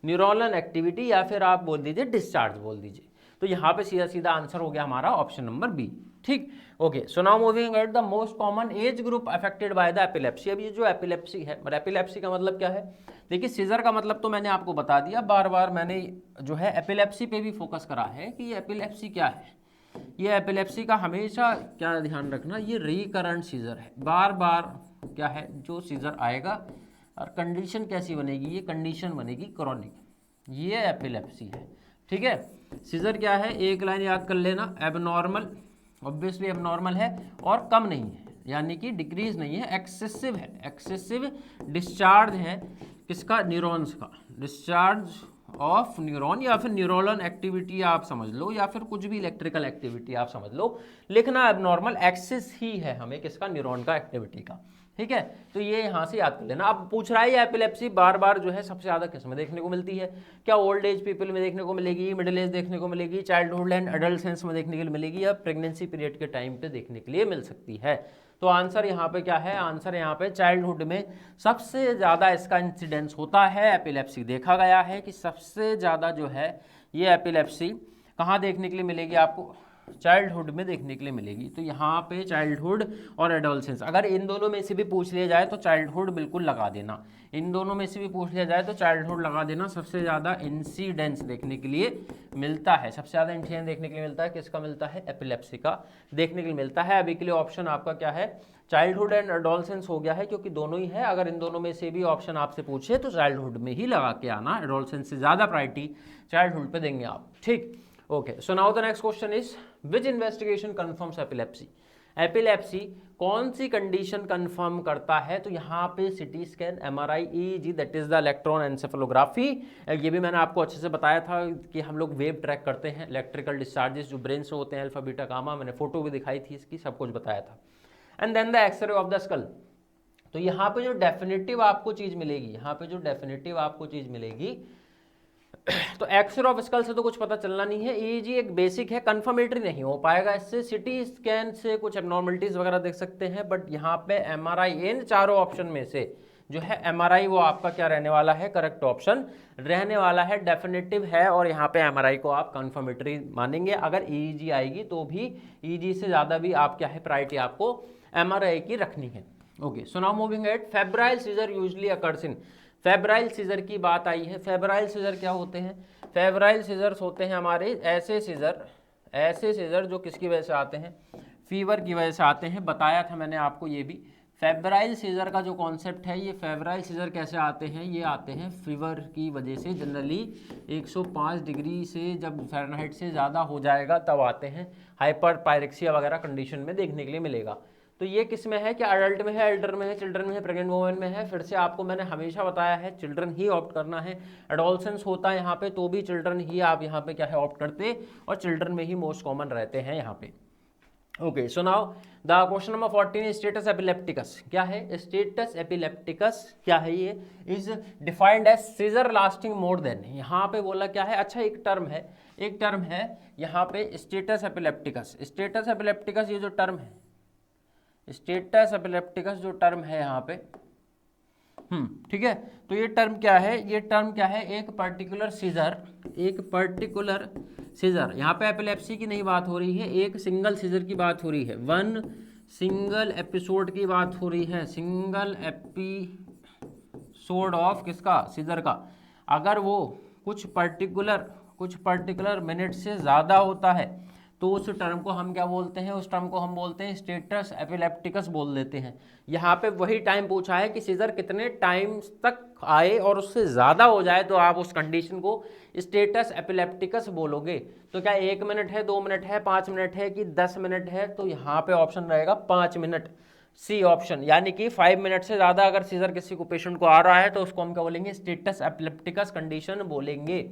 न्यूरोनल एक्टिविटी, या फिर आप बोल दीजिए डिस्चार्ज बोल दीजिए। तो यहाँ पे सीधा सीधा आंसर हो गया हमारा ऑप्शन नंबर बी। ठीक, okay, so now moving at the most common age group affected by the epilepsy. अब ये जो एपिलेप्सी है, एपिलेप्सी का मतलब क्या है, देखिए सीजर का मतलब तो मैंने आपको बता दिया, बार बार मैंने जो है एपिलेप्सी पे भी फोकस करा है कि ये एपिलेप्सी क्या है। ये एपिलेप्सी का हमेशा क्या ध्यान रखना, ये रिकरेंट सीजर है, बार बार क्या है जो सीजर आएगा, और कंडीशन कैसी बनेगी, ये कंडीशन बनेगी क्रॉनिक, ये एपिलेप्सी है। ठीक है, सीजर क्या है, एक लाइन याद कर लेना, एबनॉर्मल, ऑब्वियसली एबनॉर्मल है और कम नहीं है, यानी कि डिक्रीज नहीं है, एक्सेसिव है, एक्सेसिव डिस्चार्ज है किसका, न्यूरॉन्स का, डिस्चार्ज ऑफ न्यूरॉन या फिर न्यूरोनल एक्टिविटी आप समझ लो, या फिर कुछ भी इलेक्ट्रिकल एक्टिविटी आप समझ लो, लिखना एबनॉर्मल एक्सेस ही है हमें किसका, न्यूरॉन का एक्टिविटी का, ठीक है। तो ये यहाँ से याद कर लेना। अब पूछ रहा है एपिलेप्सी बार बार जो है सबसे ज़्यादा किस में देखने को मिलती है, क्या ओल्ड एज पीपल में देखने को मिलेगी, मिडिल एज देखने को मिलेगी, चाइल्डहुड एंड एडल्ट में देखने के लिए मिलेगी, या प्रेगनेंसी पीरियड के टाइम पे देखने के लिए मिल सकती है। तो आंसर यहाँ पे क्या है, आंसर यहाँ पे चाइल्डहुड में सबसे ज़्यादा इसका इंसिडेंस होता है। एपिलेप्सी देखा गया है कि सबसे ज़्यादा जो है ये एपिलेप्सी कहाँ देखने के लिए मिलेगी आपको, चाइल्डहुड में देखने के लिए मिलेगी। तो यहाँ पे चाइल्डहुड और एडोलसेंस, अगर इन दोनों में से भी पूछ लिया जाए तो चाइल्डहुड बिल्कुल लगा देना, इन दोनों में से भी पूछ लिया जाए तो चाइल्डहुड लगा देना। सबसे ज़्यादा इंसिडेंस देखने के लिए मिलता है, सबसे ज़्यादा इंसिडेंस देखने के लिए मिलता है किसका, मिलता है एपिलेप्सी का देखने के लिए मिलता है। अभी के लिए ऑप्शन आपका क्या है, चाइल्डहुड एंड एडोलसेंस हो गया है, क्योंकि दोनों ही है। अगर इन दोनों में से भी ऑप्शन आपसे पूछे तो चाइल्डहुड में ही लगा के आना, एडोलसेंस से ज़्यादा प्रायोरिटी चाइल्डहुड पे देंगे आप, ठीक। Okay, so now the next question is which investigation confirms epilepsy. Epilepsy कौन सी कंडीशन कंफर्म करता है, तो यहाँ पे CT scan, MRI, EEG, that is the electron encephalography. ये भी मैंने आपको अच्छे से बताया था कि हम लोग वेव ट्रैक करते हैं, इलेक्ट्रिकल डिस्चार्जेस जो ब्रेन से होते हैं, अल्फा बीटा गामा, मैंने फोटो भी दिखाई थी इसकी, सब कुछ बताया था। And then the X ray of the skull. तो यहाँ पे जो डेफिनेटिव आपको चीज़ मिलेगी, यहाँ पे जो डेफिनेटिव आपको चीज़ मिलेगी, तो एक्सरे ऑफ स्कल से तो कुछ पता चलना नहीं है, ईईजी एक बेसिक है, कंफर्मेटरी नहीं हो पाएगा इससे। सिटी स्कैन से कुछ एब्नॉर्मलिटीज वगैरह देख सकते हैं, बट यहाँ पे एमआरआई, इन चारों ऑप्शन में से जो है एमआरआई वो आपका क्या रहने वाला है, करेक्ट ऑप्शन रहने वाला है, डेफिनेटिव है। और यहाँ पे एमआरआई को आप कंफर्मेटरी मानेंगे। अगर ईईजी आएगी तो भी ईईजी से ज़्यादा भी आप क्या है, प्रायोरिटी आपको एमआरआई की रखनी है। Okay, so now moving eight, febrile seizure usually occurs in. Febrile seizure की बात आई है। फेब्राइल सीजर क्या होते हैं, फेब्राइल सीजर्स होते हैं हमारे ऐसे सीजर जो किसकी वजह से आते हैं, फीवर की वजह से आते हैं। बताया था मैंने आपको ये भी, फेब्राइल सीजर का जो कॉन्सेप्ट है, ये फेब्राइल सीजर कैसे आते हैं, ये आते हैं फीवर की वजह से। जनरली 105 डिग्री से जब फ़ारेनहाइट से ज़्यादा हो जाएगा तब आते हैं, हाइपर पायरेक्सिया वगैरह कंडीशन में देखने के लिए मिलेगा। तो ये किस में है, क्या अडल्ट में है, एल्डर में है, चिल्ड्रन में है, प्रेग्नेंट वुमेन में है। फिर से आपको मैंने हमेशा बताया है चिल्ड्रन ही ऑप्ट करना है। एडोलसेंस होता है यहाँ पे तो भी चिल्ड्रन ही आप यहाँ पे क्या है ऑप्ट करते, और चिल्ड्रन में ही मोस्ट कॉमन रहते हैं यहाँ पे। Okay, so now the question number 14, status epilepticus क्या है, स्टेटस एपिलेप्टिकस क्या है, ये is defined as seizure lasting more than. यहाँ पे बोला क्या है, अच्छा एक टर्म है यहाँ पे स्टेटस एपिलेप्टिकस। स्टेटस एपिलेप्टिकस ये जो टर्म है, स्टेटस एपिलेप्टिकस जो टर्म है यहाँ पे, ठीक है। तो ये टर्म क्या है, ये टर्म क्या है, एक पर्टिकुलर सीजर, यहाँ पे एपिलेप्सी की नहीं बात हो रही है, एक सिंगल सीजर की बात हो रही है, वन सिंगल एपिसोड की बात हो रही है, सिंगल एपिसोड ऑफ किसका, सीजर का। अगर वो कुछ पर्टिकुलर मिनट से ज़्यादा होता है तो उस टर्म को हम क्या बोलते हैं, उस टर्म को हम बोलते हैं स्टेटस एपिलेप्टिकस बोल देते हैं। यहाँ पे वही टाइम पूछा है कि सीजर कितने टाइम तक आए और उससे ज़्यादा हो जाए तो आप उस कंडीशन को स्टेटस एपिलेप्टिकस बोलोगे। तो क्या 1 मिनट है, 2 मिनट है, 5 मिनट है कि 10 मिनट है, तो यहाँ पे ऑप्शन रहेगा 5 मिनट, सी ऑप्शन। यानी कि 5 मिनट से ज़्यादा अगर सीजर किसी को पेशेंट को आ रहा है तो उसको हम क्या बोलेंगे, स्टेटस एपिलेप्टिकस कंडीशन बोलेंगे।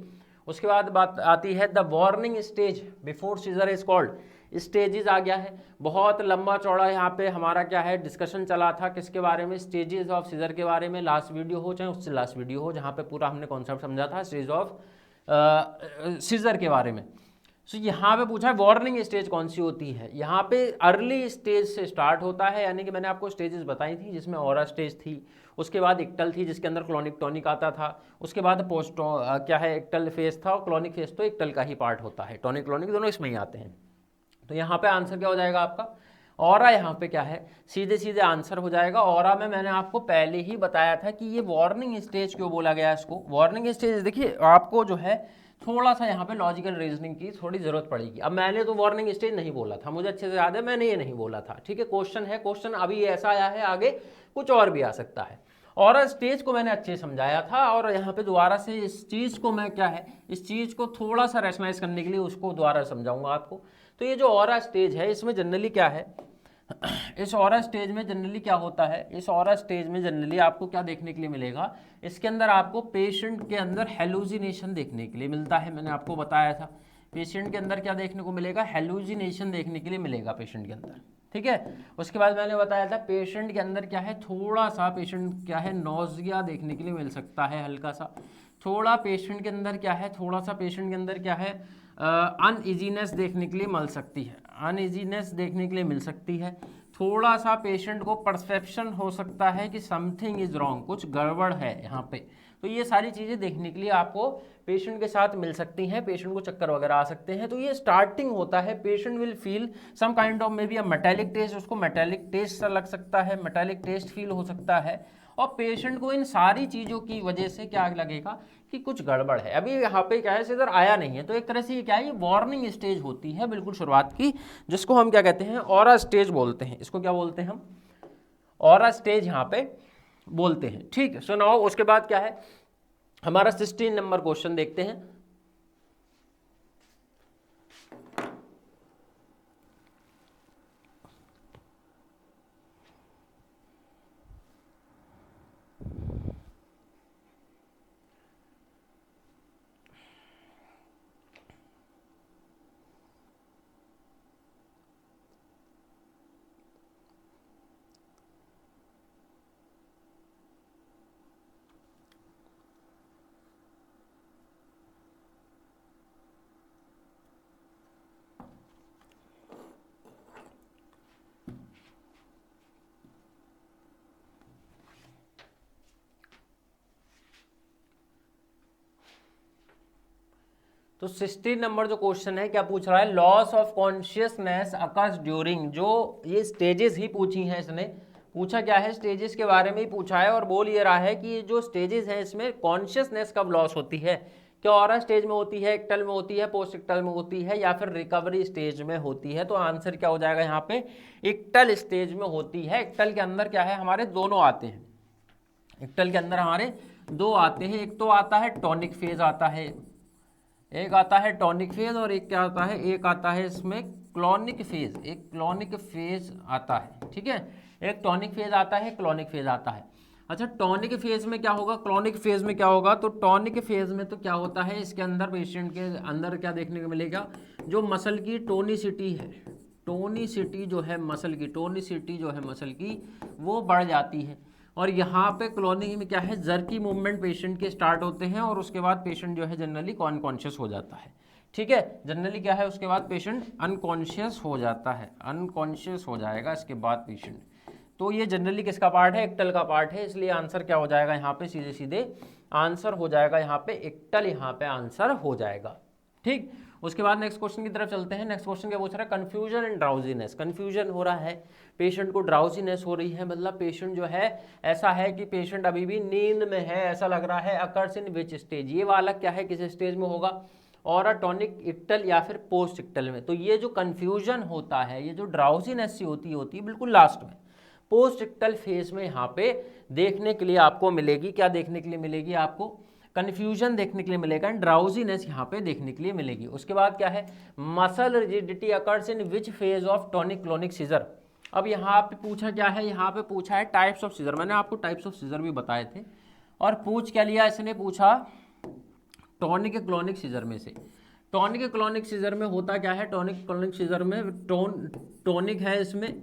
उसके बाद बात आती है the warning stage before seizure is called. Stages आ गया है, बहुत लंबा चौड़ा यहाँ पे हमारा क्या है डिस्कशन चला था किसके बारे में, स्टेजेस ऑफ सीजर के बारे में। लास्ट वीडियो हो चाहे उससे लास्ट वीडियो हो, जहाँ पे पूरा हमने कॉन्सेप्ट समझा था स्टेज ऑफ सीजर के बारे में। सो यहाँ पे पूछा है वार्निंग स्टेज कौन सी होती है। यहाँ पे अर्ली स्टेज से स्टार्ट होता है, यानी कि मैंने आपको स्टेजेस बताई थी, जिसमें ओरा स्टेज थी, उसके बाद इक्टल थी जिसके अंदर क्लोनिक टॉनिक आता था, उसके बाद पोस्ट क्या है इक्टल फेज था, और क्लोनिक फेज तो इक्टल का ही पार्ट होता है, टॉनिक क्लोनिक दोनों इसमें ही आते हैं। तो यहाँ पे आंसर क्या हो जाएगा आपका, ऑरा। यहाँ पे क्या है, सीधे आंसर हो जाएगा ऑरा में। मैंने आपको पहले ही बताया था कि ये वार्निंग स्टेज क्यों बोला गया इसको। वार्निंग स्टेज देखिए आपको जो है थोड़ा सा यहाँ पे लॉजिकल रीजनिंग की थोड़ी ज़रूरत पड़ेगी। अब मैंने तो वार्निंग स्टेज नहीं बोला था, मुझे अच्छे से याद है, मैंने ये नहीं बोला था, ठीक है। क्वेश्चन है, क्वेश्चन अभी ऐसा आया है, आगे कुछ और भी आ सकता है। और स्टेज को मैंने अच्छे समझाया था, और यहाँ पे दोबारा से इस चीज़ को मैं क्या है, इस चीज़ को थोड़ा सा रैशनलाइज करने के लिए उसको दोबारा समझाऊंगा आपको। तो ये जो ऑरा स्टेज है इसमें जनरली क्या है, इस ऑरा स्टेज में जनरली क्या होता है, इस ऑरा स्टेज में जनरली आपको क्या देखने के लिए मिलेगा, इसके अंदर आपको पेशेंट के अंदर हेलुसिनेशन देखने के लिए मिलता है। मैंने आपको बताया था पेशेंट के अंदर क्या देखने को मिलेगा, हेलुसिनेशन देखने के लिए मिलेगा पेशेंट के अंदर, ठीक है। उसके बाद मैंने बताया था पेशेंट के अंदर क्या है, थोड़ा सा पेशेंट क्या है, नोजिया देखने के लिए मिल सकता है, हल्का सा थोड़ा पेशेंट के अंदर क्या है, थोड़ा सा पेशेंट के अंदर क्या है, अनइजीनेस देखने के लिए मिल सकती है, अनइजीनेस देखने के लिए मिल सकती है। थोड़ा सा पेशेंट को परसेप्शन हो सकता है कि समथिंग इज रॉन्ग, कुछ गड़बड़ है यहाँ पे। तो ये सारी चीज़ें देखने के लिए आपको पेशेंट के साथ मिल सकती हैं, पेशेंट को चक्कर वगैरह आ सकते हैं। तो ये स्टार्टिंग होता है, patient will feel some kind of maybe a metallic taste, उसको मेटालिक टेस्ट सा लग सकता है, मेटालिक टेस्ट फील हो सकता है, और पेशेंट को इन सारी चीज़ों की वजह से क्या लगेगा कि कुछ गड़बड़ है। अभी यहाँ पे क्या है, इधर आया नहीं है, तो एक तरह से ये क्या है, ये वार्निंग स्टेज होती है बिल्कुल शुरुआत की, जिसको हम क्या कहते हैं, ऑरा स्टेज बोलते हैं। इसको क्या बोलते हैं हम, ऑरा स्टेज यहाँ पे बोलते हैं, ठीक है। सो नाउ उसके बाद क्या है, हमारा 16 नंबर क्वेश्चन देखते हैं। तो 16 नंबर जो क्वेश्चन है क्या पूछ रहा है, loss of consciousness occurs during, जो ये स्टेजेस ही पूछी हैं इसने, पूछा क्या है, स्टेजेस के बारे में ही पूछा है, और बोल ये रहा है कि ये जो स्टेजेस हैं इसमें कॉन्शियसनेस कब लॉस होती है, क्या ऑरा स्टेज में होती है, एक्टल में होती है, पोस्ट एक्टल में होती है, या फिर रिकवरी स्टेज में होती है। तो आंसर क्या हो जाएगा यहाँ पे, एक्टल स्टेज में होती है। एक्टल के अंदर क्या है, हमारे दोनों आते हैं, एक्टल के अंदर हमारे दो आते हैं, एक तो आता है टॉनिक फेज आता है, एक आता है टॉनिक फेज, और एक क्या आता है, एक आता है इसमें क्लोनिक फेज, एक क्लोनिक फेज आता है, ठीक है। एक टॉनिक फेज आता है, क्लोनिक फेज आता है। अच्छा, टॉनिक फेज में क्या होगा, क्लोनिक फेज में क्या होगा, तो टॉनिक फेज में तो क्या होता है, इसके अंदर पेशेंट के अंदर क्या देखने को मिलेगा, जो मसल की टोनिसिटी है, टोनिसिटी जो है मसल की, टोनिसिटी जो है मसल की वो बढ़ जाती है। और यहाँ पे क्लोनिक में क्या है, जर्की मूवमेंट पेशेंट के स्टार्ट होते हैं, और उसके बाद पेशेंट जो है जनरली अनकॉन्शियस हो जाता है, ठीक है। जनरली क्या है, उसके बाद पेशेंट अनकॉन्शियस हो जाता है, अनकॉन्शियस हो जाएगा इसके बाद पेशेंट। तो ये जनरली किसका पार्ट है, एक्टल का पार्ट है, इसलिए आंसर क्या हो जाएगा यहाँ पे, सीधे सीधे आंसर हो जाएगा यहाँ पे एक्टल, यहाँ पे आंसर हो जाएगा, ठीक। उसके बाद नेक्स्ट क्वेश्चन की तरफ चलते हैं। नेक्स्ट क्वेश्चन क्या पूछ रहा है, कंफ्यूजन एंड ड्राउजीनेस, कंफ्यूजन हो रहा है, पेशेंट को ड्राउजीनेस हो रही है, मतलब पेशेंट जो है ऐसा है कि पेशेंट अभी भी नींद में है ऐसा लग रहा है। अकर्स इन विच स्टेज, ये वाला क्या है, किस स्टेज में होगा, और टॉनिक इक्टल या फिर पोस्ट इक्टल में। तो ये जो कंफ्यूजन होता है, ये जो ड्राउजीनेस होती है बिल्कुल लास्ट में, पोस्ट इक्टल फेज में यहाँ पे देखने के लिए आपको मिलेगी, क्या देखने के लिए मिलेगी, आपको कन्फ्यूजन देखने के लिए मिलेगा, एंड ड्राउजीनेस यहाँ पे देखने के लिए मिलेगी। उसके बाद क्या है, muscle rigidity occurs in which phase of tonic clonic scissor. अब यहाँ पे पूछा क्या है, यहाँ पे पूछा है टाइप्स ऑफ सीजर, मैंने आपको टाइप्स ऑफ सीजर भी बताए थे, और पूछ क्या लिया इसने, पूछा टॉनिक क्लोनिक सीजर में से। टॉनिक क्लोनिक सीजर में होता क्या है, टॉनिक क्लोनिक सीजर में टॉनिक है इसमें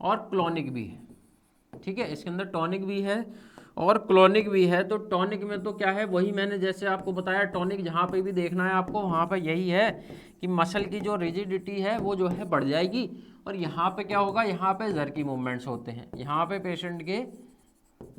और क्लोनिक भी है, ठीक है। इसके अंदर टॉनिक भी है और क्लोनिक भी है। तो टॉनिक में तो क्या है, वही मैंने जैसे आपको बताया, टॉनिक जहाँ पे भी देखना है आपको, वहाँ पे यही है कि मसल की जो रिजिडिटी है वो जो है बढ़ जाएगी, और यहाँ पे क्या होगा, यहाँ पे जर्की मूवमेंट्स होते हैं, यहाँ पे पेशेंट के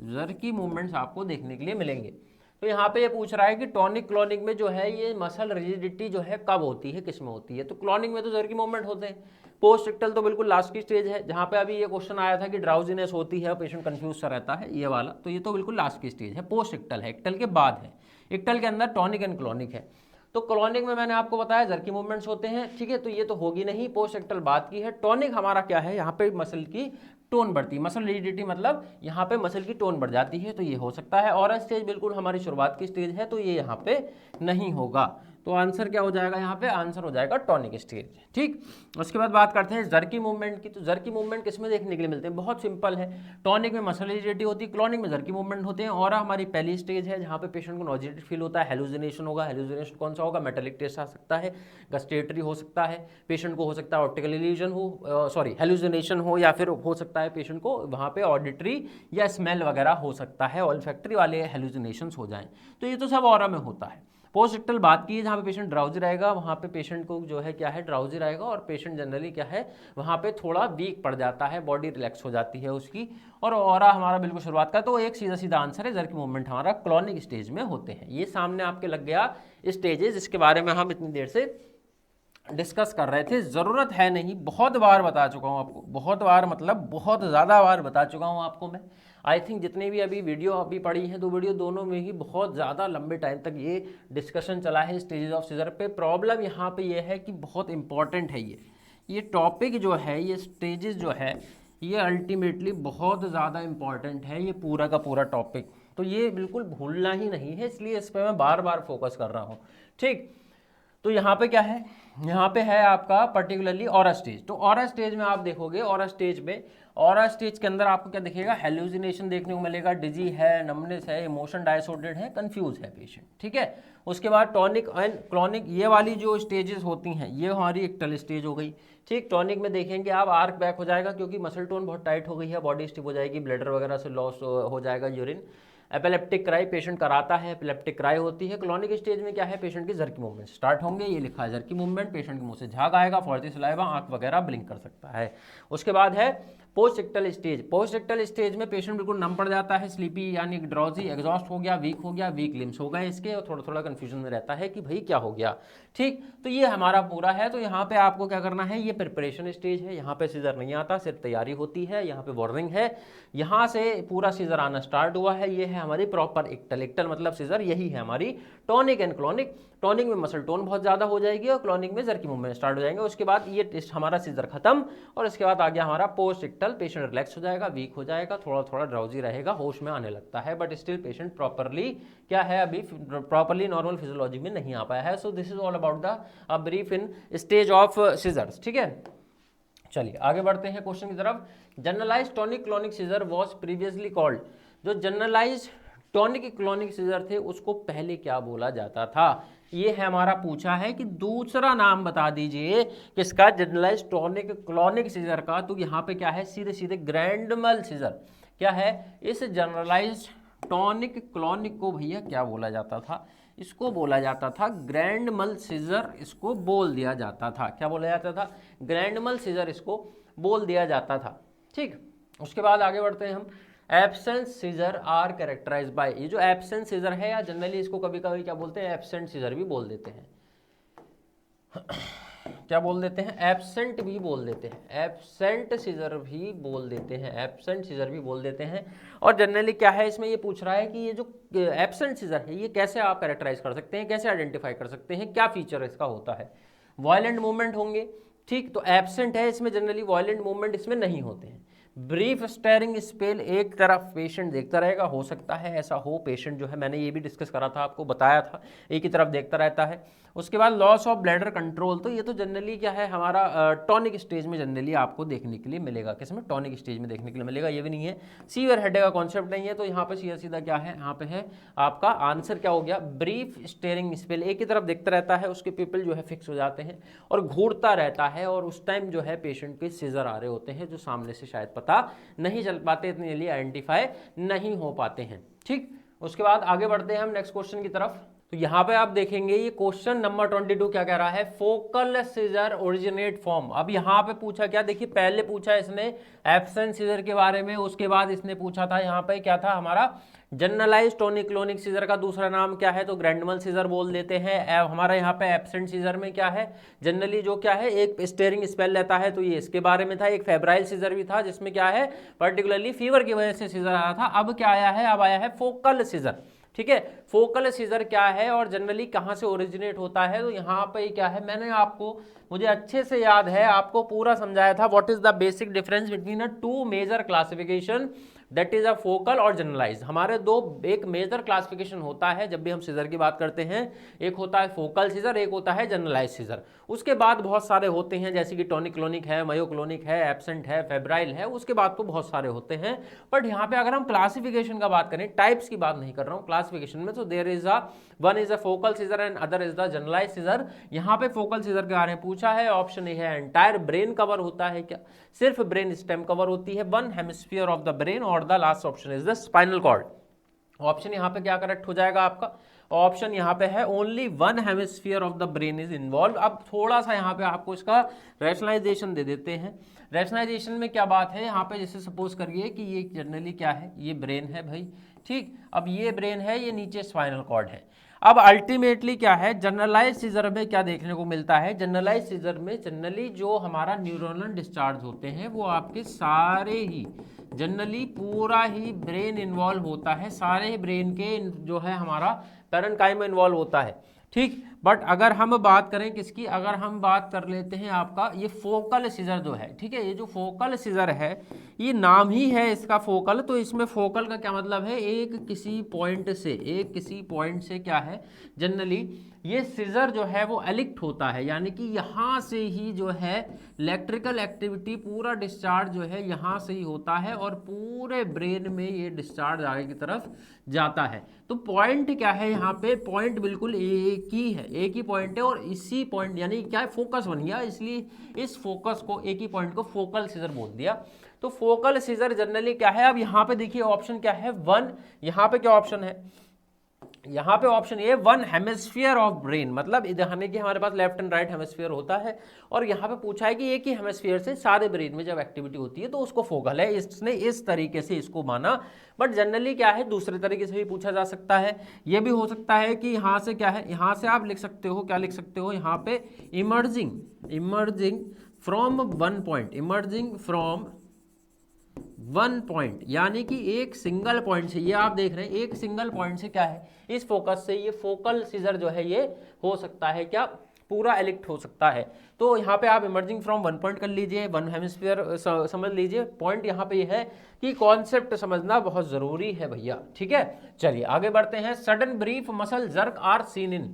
जर्की मूवमेंट्स आपको देखने के लिए मिलेंगे। तो यहाँ पे ये पूछ रहा है कि टॉनिक क्लोनिक में जो है ये मसल रिजिडिटी जो है कब होती है, किस में होती है। तो क्लोनिक में तो जर्की मूवमेंट होते हैं। पोस्ट इक्टल तो बिल्कुल लास्ट की स्टेज है, जहाँ पे अभी ये क्वेश्चन आया था कि ड्राउजीनेस होती है, पेशेंट कंफ्यूज सा रहता है, ये वाला, तो ये तो बिल्कुल लास्ट की स्टेज है, पोस्ट इक्टल है, इक्टल के बाद है। इक्टल के अंदर टॉनिक एंड क्लोनिक है। तो क्लोनिक में मैंने आपको बताया जर्की मूवमेंट्स होते हैं, ठीक है, तो ये तो होगी नहीं, पोस्ट इक्टल बाद की है। टॉनिक हमारा क्या है, यहाँ पे मसल की टोन बढ़ती है, मसल रिजिडिटी मतलब यहाँ पे मसल की टोन बढ़ जाती है, तो ये हो सकता है। और स्टेज बिल्कुल हमारी शुरुआत की स्टेज है, तो ये यहाँ पे नहीं होगा। तो आंसर क्या हो जाएगा यहाँ पे, आंसर हो जाएगा टॉनिक स्टेज। ठीक, उसके बाद बात करते हैं जर्की मूवमेंट की। तो जर्की मूवमेंट किसमें देखने के लिए मिलते हैं, बहुत सिंपल है, टॉनिक में मसल रिजिडिटी होती है, क्लॉनिक में जर्की मूवमेंट होते हैं। और हमारी पहली स्टेज है जहाँ पे पेशेंट को नॉजिटिक फील होता है, हेलुसिनेशन होगा। हेलुसिनेशन कौन सा होगा, मेटालिक टेस्ट आ सकता है, गस्टेटरी हो सकता है, पेशेंट को हो सकता है ऑप्टिकल इल्यूजन हो, सॉरी हेलुसिनेशन हो, या फिर हो सकता है पेशेंट को वहाँ पे ऑडिटरी या स्मेल वगैरह हो सकता है, ऑल्फैक्टरी वाले हेलुसिनेशंस हो जाएं। तो ये तो सब ऑरा में होता है। पोस्टरेक्टल बात की है जहाँ पे पेशेंट ड्राउजी रहेगा, वहाँ पे पेशेंट को जो है क्या है, ड्राउजी रहेगा, और पेशेंट जनरली क्या है वहाँ पे थोड़ा वीक पड़ जाता है, बॉडी रिलैक्स हो जाती है उसकी, और ऑरा हमारा बिल्कुल शुरुआत का। तो एक सीधा सीधा आंसर है, जर्की मूवमेंट हमारा क्लॉनिक स्टेज में होते हैं। ये सामने आपके लग गया स्टेजेस, जिसके बारे में हम इतनी देर से डिस्कस कर रहे थे। ज़रूरत है नहीं, बहुत बार बता चुका हूँ आपको, बहुत बार मतलब बहुत ज़्यादा बार बता चुका हूँ आपको मैं। आई थिंक जितने भी अभी वीडियो अभी पड़ी हैं, 2 वीडियो दोनों में ही बहुत ज़्यादा लंबे टाइम तक ये डिस्कशन चला है स्टेजेस ऑफ सीजर पे। प्रॉब्लम यहाँ पे ये है कि बहुत इंपॉर्टेंट है ये टॉपिक जो है, ये स्टेजेस जो है, ये अल्टीमेटली बहुत ज़्यादा इंपॉर्टेंट है, ये पूरा का पूरा टॉपिक। तो ये बिल्कुल भूलना ही नहीं है, इसलिए इस पर मैं बार बार फोकस कर रहा हूँ। ठीक, तो यहाँ पे क्या है, यहाँ पे है आपका पर्टिकुलरली ऑरा स्टेज। तो ऑरा स्टेज में आप देखोगे, ऑरा स्टेज के अंदर आपको क्या दिखेगा, हेलुसिनेशन देखने को मिलेगा, डिजी है, नमनेस है, इमोशन डायसोर्डेड है, कंफ्यूज है पेशेंट। ठीक है, उसके बाद टॉनिक एंड क्लॉनिक, ये वाली जो स्टेजेस होती हैं ये हमारी एक्टल स्टेज हो गई। ठीक, टॉनिक में देखेंगे आप आर्क बैक हो जाएगा, क्योंकि मसल टोन बहुत टाइट हो गई है, बॉडी स्टिफ हो जाएगी, ब्लडर वगैरह से लॉस हो जाएगा यूरिन। एपिलेप्टिक क्राई पेशेंट कराता है, एपिलेप्टिक क्राई होती है। क्लॉनिक स्टेज में क्या है, पेशेंट की जर्की मूवमेंट स्टार्ट होंगे, ये लिखा है जर्की मूवमेंट, पेशेंट के मुंह से झाग आएगा, फॉर्टी सलाइवा, आंख वगैरह ब्लिंक कर सकता है। उसके बाद है पोस्टरेक्टल स्टेज। पोस्टरेक्टल स्टेज में पेशेंट बिल्कुल नम पड़ जाता है, स्लीपी यानी ड्रॉजी, एग्जॉस्ट हो गया, वीक लिम्स हो गए इसके, और थोड़ा थोड़ा कंफ्यूजन में रहता है कि भाई क्या हो गया। ठीक, तो ये हमारा पूरा है। तो यहाँ पे आपको क्या करना है, ये प्रिपरेशन स्टेज है, यहाँ पे सीजर नहीं आता, सिर्फ तैयारी होती है। यहाँ पे वार्निंग है, यहाँ से पूरा सीजर आना स्टार्ट हुआ है, ये है हमारी प्रॉपर एक्टल मतलब सीजर, यही है हमारी टॉनिक एंड क्लॉनिक। टॉनिक में मसल टोन बहुत ज़्यादा हो जाएगी, और क्लॉनिक में जर्की मूवमेंट स्टार्ट हो जाएंगे। उसके बाद ये टेस्ट हमारा सीजर खत्म, और इसके बाद आ गया हमारा पोस्ट एक्टल, पेशेंट रिलैक्स हो जाएगा, वीक हो जाएगा, थोड़ा थोड़ा ड्राउजी रहेगा, होश में आने लगता है, बट स्टिल पेशेंट प्रॉपरली क्या है, अभी प्रॉपरली नॉर्मल फिजियोलॉजी में नहीं आ पाया है। So this is all about the brief in stage of seizures. ठीक है, चलिए आगे बढ़ते हैं क्वेश्चन की तरफ। Generalise tonic clonic seizure was previously called, जो जनरलाइज टॉनिक क्लॉनिक सीजर थे उसको पहले क्या बोला जाता था, ये है हमारा पूछा है कि दूसरा नाम बता दीजिए किसका, जनरलाइज टॉनिक क्लॉनिक सीजर का। तो यहाँ पे क्या है, सीधे सीधे ग्रैंड mal सीजर क्या है, इस जनरलाइज टॉनिक क्लॉनिक को भैया क्या बोला जाता था, इसको बोला जाता था ग्रैंड mal सीजर, इसको बोल दिया जाता था। क्या बोला जाता था, ग्रैंड mal सीजर, इसको बोल दिया जाता था। ठीक, उसके बाद आगे बढ़ते हैं हम। Absent seizure are characterise by, ये जो एब्सेंट सीजर है, या जनरली इसको कभी कभी क्या बोलते हैं, एब्सेंट सीजर भी बोल देते हैं। क्या बोल देते हैं, एब्सेंट भी बोल देते हैं, एब्सेंट सीजर भी बोल देते हैं, एब्सेंट सीजर भी बोल देते हैं। और जनरली क्या है, इसमें ये पूछ रहा है कि ये जो एब्सेंट सीजर है ये कैसे आप कैरेक्टराइज कर सकते हैं, कैसे आइडेंटिफाई कर सकते हैं, क्या फीचर इसका होता है। वायलेंट मूवमेंट होंगे, ठीक, तो एब्सेंट है इसमें, जनरली वायलेंट मूवमेंट इसमें नहीं होते हैं। ब्रीफ स्टेयरिंग स्पेल, एक तरफ पेशेंट देखता रहेगा, हो सकता है ऐसा हो, पेशेंट जो है मैंने ये भी डिस्कस करा था, आपको बताया था, एक ही तरफ देखता रहता है। उसके बाद लॉस ऑफ ब्लैडर कंट्रोल, तो ये तो जनरली क्या है हमारा टॉनिक स्टेज में जनरली आपको देखने के लिए मिलेगा, किसमें, टॉनिक स्टेज में देखने के लिए मिलेगा, ये भी नहीं है। सीवियर हेडेक का कॉन्सेप्ट नहीं है, तो यहाँ पे सीधा सीधा क्या है, यहाँ पे है आपका आंसर क्या हो गया, ब्रीफ स्टेयरिंग स्पेल, एक ही तरफ देखता रहता है, उसके पीपल जो है फिक्स हो जाते हैं और घूरता रहता है, और उस टाइम जो है पेशेंट पे सीजर आ रहे होते हैं, जो सामने से शायद पता नहीं चल पाते, इतने जल्दी आइडेंटिफाई नहीं हो पाते हैं। ठीक, उसके बाद आगे बढ़ते हैं हम नेक्स्ट क्वेश्चन की तरफ। तो यहाँ पे आप देखेंगे ये क्वेश्चन नंबर 22 क्या कह रहा है, फोकल सीजर ओरिजिनेट फॉर्म। अब यहाँ पे पूछा क्या, देखिए पहले पूछा इसने एब्सेंट सीजर के बारे में, उसके बाद इसने पूछा था यहाँ पे क्या था हमारा जनरलाइज टॉनिक क्लोनिक सीजर का दूसरा नाम क्या है, तो ग्रैंड mal सीजर बोल देते हैं। हमारा यहाँ पे एब्सेंट सीजर में क्या है, जनरली जो क्या है एक स्टेयरिंग स्पेल रहता है, तो ये इसके बारे में था। एक फेब्राइल सीजर भी था जिसमें क्या है पर्टिकुलरली फीवर की वजह से सीजर आया था। अब क्या आया है, अब आया है फोकल सीजर। ठीक है। फोकल सीजर क्या है और जनरली कहाँ से ओरिजिनेट होता है, तो यहाँ पे क्या है, मैंने आपको, मुझे अच्छे से याद है, आपको पूरा समझाया था what is the basic difference between a two major classification that is a focal और जनरलाइज। हमारे दो, एक मेजर क्लासिफिकेशन होता है जब भी हम सीजर की बात करते हैं, एक होता है फोकल सीजर, एक होता है जनरलाइज सीजर। उसके बाद बहुत सारे होते हैं जैसे कि टॉनिक क्लोनिक है, मायोक्लोनिक है, एब्सेंट है, फेब्राइल है, उसके बाद तो बहुत सारे होते हैं। बट यहाँ पे अगर हम क्लासिफिकेशन का बात करें, टाइप्स की बात नहीं कर रहा हूँ, क्लासिफिकेशन में, तो there is a one is a focal seizure and other is the generalise seizure. यहाँ पे फोकल सीजर के बारे में पूछा है, ऑप्शन ए है एंटायर ब्रेन कवर होता है क्या, सिर्फ ब्रेन स्टेम कवर होती है, one hemisphere of the brain, और the last option is the spinal cord. Option यहाँ पे क्या करेक्ट हो जाएगा आपका, ऑप्शन यहाँ पे है only one hemisphere of the brain is involve. अब थोड़ा सा यहाँ पे आपको इसका रैशनलाइजेशन दे देते हैं। रैशनलाइजेशन में क्या बात है, यहाँ पे जैसे सपोज करिए कि ये जनरली क्या है, ये ब्रेन है भाई, ठीक, अब ये ब्रेन है, ये नीचे स्पाइनल कॉर्ड है। अब अल्टीमेटली क्या है, जनरलाइज सीजर में क्या देखने को मिलता है, जनरलाइज सीजर में जनरली जो हमारा न्यूरोनल डिस्चार्ज होते हैं वो आपके सारे ही, जनरली पूरा ही ब्रेन इन्वॉल्व होता है, सारे ब्रेन के जो है हमारा पैरेन्काइमा इन्वॉल्व होता है, ठीक। बट अगर हम बात करें किसकी, अगर हम बात कर लेते हैं आपका ये फोकल सीजर जो है, ठीक है, ये जो फोकल सीजर है, ये नाम ही है इसका फोकल, तो इसमें फोकल का क्या मतलब है, एक किसी पॉइंट से क्या है, जनरली ये सीजर जो है वो एलिक्ट होता है, यानी कि यहाँ से ही जो है इलेक्ट्रिकल एक्टिविटी, पूरा डिस्चार्ज जो है यहाँ से ही होता है और पूरे ब्रेन में ये डिस्चार्ज आगे की तरफ जाता है। तो पॉइंट क्या है यहाँ पे, पॉइंट बिल्कुल एक ही है, एक ही पॉइंट है, और इसी पॉइंट यानी क्या है, फोकस बन गया, इसलिए इस फोकस को, एक ही पॉइंट को फोकल सीजर बोल दिया। तो फोकल सीजर जनरली क्या है, अब यहाँ पे देखिए ऑप्शन क्या है, वन, यहाँ पे क्या ऑप्शन है, यहाँ पे ऑप्शन ये वन हेमिस्फीयर ऑफ ब्रेन, मतलब यानी कि हमारे पास लेफ्ट एंड राइट हेमिस्फीयर होता है, और यहाँ पे पूछा है कि एक ही हेमिस्फीयर से सारे ब्रेन में जब एक्टिविटी होती है तो उसको फोकल है, इसने इस तरीके से इसको माना। बट जनरली क्या है, दूसरे तरीके से भी पूछा जा सकता है, ये भी हो सकता है कि यहाँ से क्या है, यहाँ से आप लिख सकते हो, क्या लिख सकते हो यहाँ पे, emerging from one point, emerging from one point, यानी कि एक सिंगल पॉइंट से, ये आप देख रहे हैं एक सिंगल पॉइंट से क्या है, इस फोकस से ये फोकल सीजर जो है ये हो सकता है क्या, पूरा एलिक्ट हो सकता है। तो यहाँ पे आप इमर्जिंग फ्रॉम वन पॉइंट कर लीजिए, वन हेमिस्फीयर समझ लीजिए। पॉइंट यहाँ पे ये है कि कॉन्सेप्ट समझना बहुत जरूरी है भैया, ठीक है। चलिए आगे बढ़ते हैं। Sudden brief muscle jerk are seen in,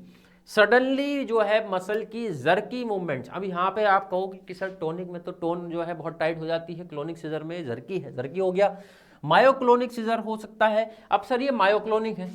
suddenly जो है मसल की जर्की मूवमेंट्स। अब यहाँ पे आप कहोगे कि सर टोनिक में तो टोन जो है बहुत टाइट हो जाती है, क्लोनिक सीजर में जर्की है, जर्की हो गया। मायोक्लोनिक सीजर हो सकता है। अब सर ये मायोक्लोनिक है,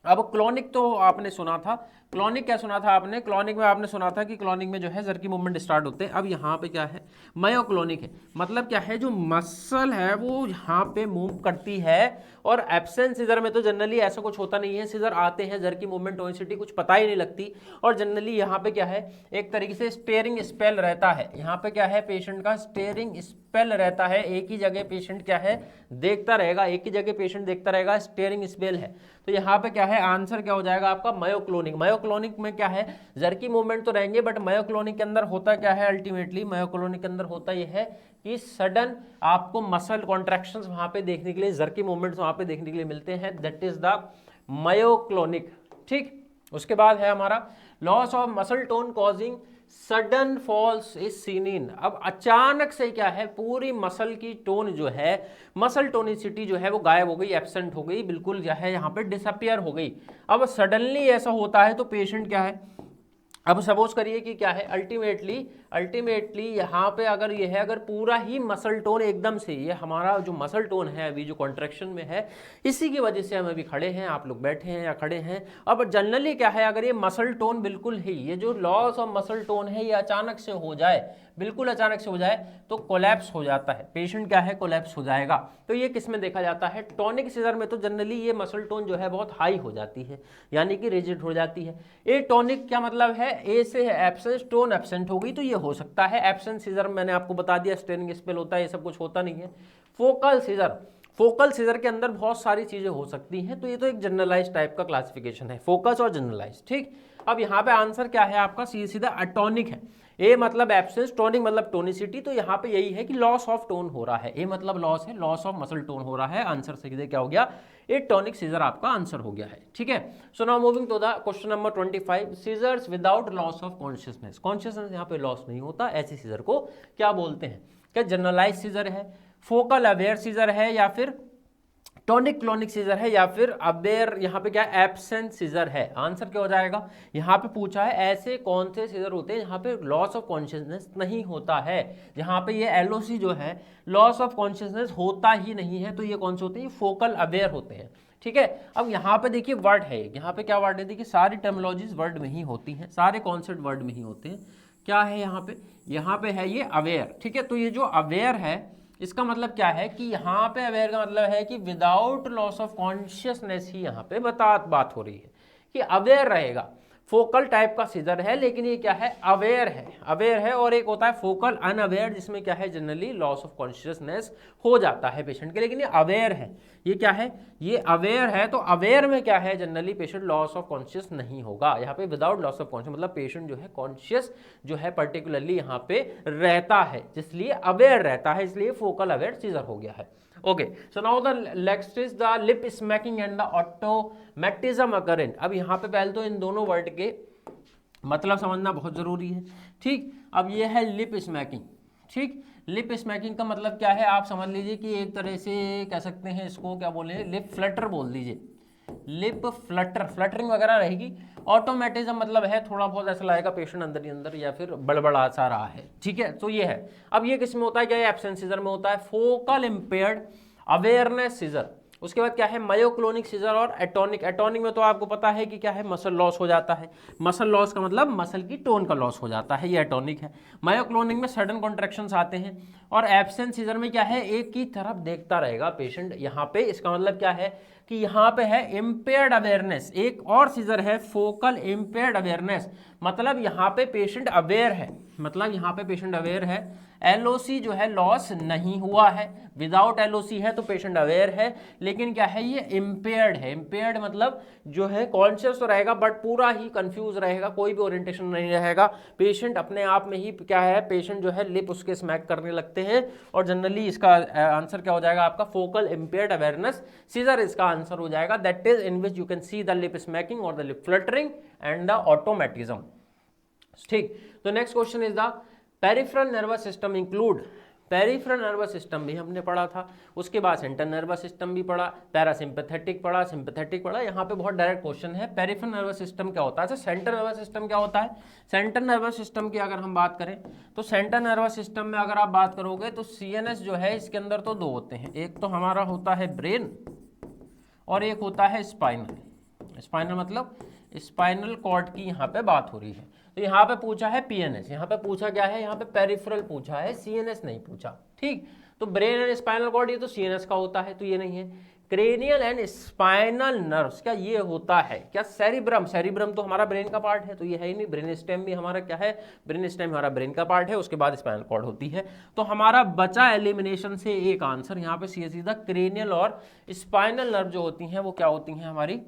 अब क्लोनिक तो आपने सुना था, क्लोनिक क्या सुना था आपने, क्लोनिक में आपने सुना था कि क्लोनिक में जो है जर्की मूवमेंट स्टार्ट होते हैं। अब यहाँ पे क्या है, मायोक्लोनिक है, मतलब क्या है, जो मसल है वो यहाँ पे मूव करती है। और एब्सेंट सीजर में तो जनरली ऐसा कुछ होता नहीं है, सीजर आते हैं, जर्की मूवमेंट टोनिसिटी कुछ पता ही नहीं लगती। और जनरली यहाँ पे क्या है, एक तरीके से स्टेयरिंग स्पेल रहता है, यहाँ पे क्या है, पेशेंट का स्टेयरिंग स्पेल रहता है, एक ही जगह पेशेंट क्या है, देखता रहेगा, एक ही जगह पेशेंट देखता रहेगा, स्टेयरिंग स्पेल है। तो यहाँ पे क्या है, आंसर क्या हो जाएगा आपका, मायोक्लोनिक। मायोक्लोनिक में क्या है, जर्की मूवमेंट तो रहेंगे, बट मायोक्लोनिक के अंदर होता क्या है, अल्टीमेटली मायोक्लोनिक के अंदर होता यह है कि सडन आपको मसल कॉन्ट्रैक्शंस वहां पे देखने के लिए, जर्की मूवमेंट्स वहां पे देखने के लिए मिलते हैं, दैट इज द मायोक्लोनिक, ठीक। उसके बाद है हमारा loss of muscle tone causing sudden falls is seen in. अब अचानक से क्या है, पूरी मसल की टोन जो है, मसल टोनिसिटी जो है वो गायब हो गई, एब्सेंट हो गई, बिल्कुल जो है यहाँ पे डिसअपियर हो गई। अब सडनली ऐसा होता है तो पेशेंट क्या है, अब सपोज करिए कि क्या है, अल्टीमेटली यहाँ पे अगर ये है, अगर पूरा ही मसल टोन एकदम से, ये हमारा जो मसल टोन है अभी जो कॉन्ट्रैक्शन में है, इसी की वजह से हम अभी खड़े हैं, आप लोग बैठे हैं या खड़े हैं। अब जनरली क्या है, अगर ये मसल टोन बिल्कुल ही, ये जो लॉस ऑफ मसल टोन है ये अचानक से हो जाए, बिल्कुल अचानक से हो जाए, तो कोलैप्स हो जाता है, पेशेंट क्या है, कोलैप्स हो जाएगा। तो ये किस में देखा जाता है, टॉनिक सीजर में तो जनरली ये मसल टोन जो है बहुत हाई हो जाती है, यानी कि रिजिड हो जाती है। ए टॉनिक क्या मतलब है, ए से है एब्सेंस, टोन एब्सेंट हो गई, तो ये हो सकता है। एब्सेंट सीजर मैंने आपको बता दिया, स्टेयरिंग स्पेल होता है, ये सब कुछ होता नहीं है। फोकल सीजर के अंदर बहुत सारी चीजें हो सकती हैं, तो ये तो एक जनरलाइज टाइप का क्लासिफिकेशन है, फोकस और जनरलाइज, ठीक। अब यहाँ पे आंसर क्या है आपका, सीधा अटॉनिक है। ए मतलब एब्सेंस, टोनिक मतलब टोनिसिटी, तो यहाँ पे यही है कि लॉस ऑफ टोन हो रहा है। ए मतलब लॉस है, लॉस ऑफ मसल टोन हो रहा है। आंसर सीधे क्या हो गया, ए टॉनिक सीजर आपका आंसर हो गया है। ठीक है, so now moving to the question number 25, seizures without loss of consciousness. Consciousness यहाँ पे लॉस नहीं होता, ऐसे सीजर को क्या बोलते हैं? क्या जनरलाइज सीजर है, फोकल अवेयर सीजर है, या फिर टॉनिक क्लोनिक सीजर है, या फिर अवेयर यहाँ पे क्या एब्सेंट सीजर है? आंसर क्या हो जाएगा? यहाँ पे पूछा है ऐसे कौन से सीजर होते हैं जहाँ पे लॉस ऑफ कॉन्शियसनेस नहीं होता है, जहाँ पे ये एलओसी जो है लॉस ऑफ कॉन्शियसनेस होता ही नहीं है, तो ये कौन से होते हैं? फोकल अवेयर होते हैं। ठीक है, अब यहाँ पे देखिए वर्ड है, यहाँ पे क्या वर्ड है? देखिए सारी टर्मिनोलॉजीज वर्ड में ही होती हैं, सारे कॉन्सेप्ट वर्ड में ही होते हैं। क्या है यहाँ पे है ये अवेयर। ठीक है, तो ये जो अवेयर है इसका मतलब क्या है कि यहाँ पे अवेयर का मतलब है कि विदाउट लॉस ऑफ कॉन्शियसनेस ही यहाँ पे बात हो रही है कि अवेयर रहेगा। फोकल टाइप का सीजर है, लेकिन ये क्या है? अवेयर है, अवेयर है। और एक होता है फोकल अनअवेयर, जिसमें क्या है जनरली लॉस ऑफ कॉन्शियसनेस हो जाता है पेशेंट के, लेकिन ये अवेयर है। ये क्या है? ये अवेयर है। तो अवेयर में क्या है generally patient loss of conscious नहीं होगा। यहाँ पे विदाउट लॉस ऑफ कॉन्शियस मतलब पेशेंट जो है कॉन्शियस जो है पर्टिकुलरली यहाँ पे रहता है, इसलिए अवेयर रहता है, इसलिए फोकल अवेयर सीजर हो गया है। Okay, so now the next is the lip smacking and the automatism occurrent. अब यहाँ पे पहले तो इन दोनों वर्ड के मतलब समझना बहुत जरूरी है। ठीक, अब ये है लिप स्मैकिंग। ठीक, लिप स्मैकिंग का मतलब क्या है आप समझ लीजिए कि एक तरह से कह सकते हैं इसको क्या बोले, लिप फ्लटर बोल दीजिए, लिप फ्लटर, फ्लटरिंग वगैरह रहेगी। ऑटोमेटिज्म मतलब है थोड़ा बहुत ऐसा लगेगा पेशेंट अंदर ही अंदर या फिर बड़बड़ा सा रहा है। ठीक है, तो ये है। अब ये किस में होता है? क्या ये एब्सेंट सीजर में होता है, फोकल इंपेयर्ड अवेयरनेस सीजर। उसके बाद क्या है? मायोक्लोनिक सीजर और एटोनिक। एटोनिक में तो आपको पता है कि क्या है, मसल लॉस हो जाता है। मसल लॉस का मतलब मसल की टोन का लॉस हो जाता है, ये एटोनिक है। मायोक्लोनिक में सडन कॉन्ट्रैक्शंस आते हैं। और एब्सेंट सीजर में क्या है? एक ही तरफ देखता रहेगा पेशेंट यहाँ पे। इसका मतलब क्या है कि यहाँ पे है इम्पेयर्ड अवेयरनेस। एक और सीजर है फोकल इम्पेयर्ड अवेयरनेस, मतलब यहाँ पे पेशेंट अवेयर है, मतलब यहाँ पे पेशेंट अवेयर है, एलओसी जो है लॉस नहीं हुआ है। विदाउट एलओसी है तो पेशेंट अवेयर है, लेकिन क्या है ये इम्पेयर्ड है। इम्पेयर्ड मतलब जो है कॉन्शियस तो रहेगा बट पूरा ही कंफ्यूज रहेगा, कोई भी ओरिएंटेशन नहीं रहेगा। पेशेंट अपने आप में ही क्या है, पेशेंट जो है लिप उसके स्मैक करने लगते हैं। और जनरली इसका आंसर क्या हो जाएगा आपका? फोकल इम्पेयर्ड अवेयरनेस सीजर इसका आंसर हो जाएगा। That is in which you can see the lip smacking और the lip fluttering and the automatism. ठीक, तो next question is the peripheral nervous system include. Peripheral nervous system भी हमने पढ़ा था, उसके बाद सेंट्रल नर्वस सिस्टम भी पढ़ा, पैरासिम्पैथेटिक पढ़ा, सिंपैथेटिक पढ़ा। यहाँ पे बहुत डायरेक्ट क्वेश्चन है, पेरिफेरल नर्वस सिस्टम क्या होता है? सेंट्रल नर्वस सिस्टम क्या होता है? सेंट्रल नर्वस सिस्टम की अगर हम बात करें तो सेंट्रल नर्वस सिस्टम में अगर आप बात करोगे तो सीएनएस जो है इसके अंदर तो दो होते हैं, एक तो हमारा होता है ब्रेन और एक होता है स्पाइनल। स्पाइनल मतलब स्पाइनल कॉर्ड की यहाँ पे बात हो रही है। तो यहाँ पे पूछा है पीएनएस, यहाँ पे पूछा क्या है? यहाँ पे पेरिफेरल पूछा है, सीएनएस नहीं पूछा। ठीक, तो ब्रेन एंड स्पाइनल कॉर्ड ये तो सीएनएस का होता है, तो ये नहीं है। क्रेनियल एंड स्पाइनल नर्व्स क्या ये होता है? क्या सेरिब्रम? सेरिब्रम तो हमारा ब्रेन का पार्ट है, तो ये है ही नहीं। ब्रेन स्टेम भी हमारा क्या है? ब्रेन स्टेम हमारा ब्रेन का पार्ट है, उसके बाद स्पाइनल कॉर्ड होती है। तो हमारा बचा एलिमिनेशन से एक आंसर यहाँ पे सीधा क्रेनियल और स्पाइनल नर्व जो होती हैं वो क्या होती हैं? हमारी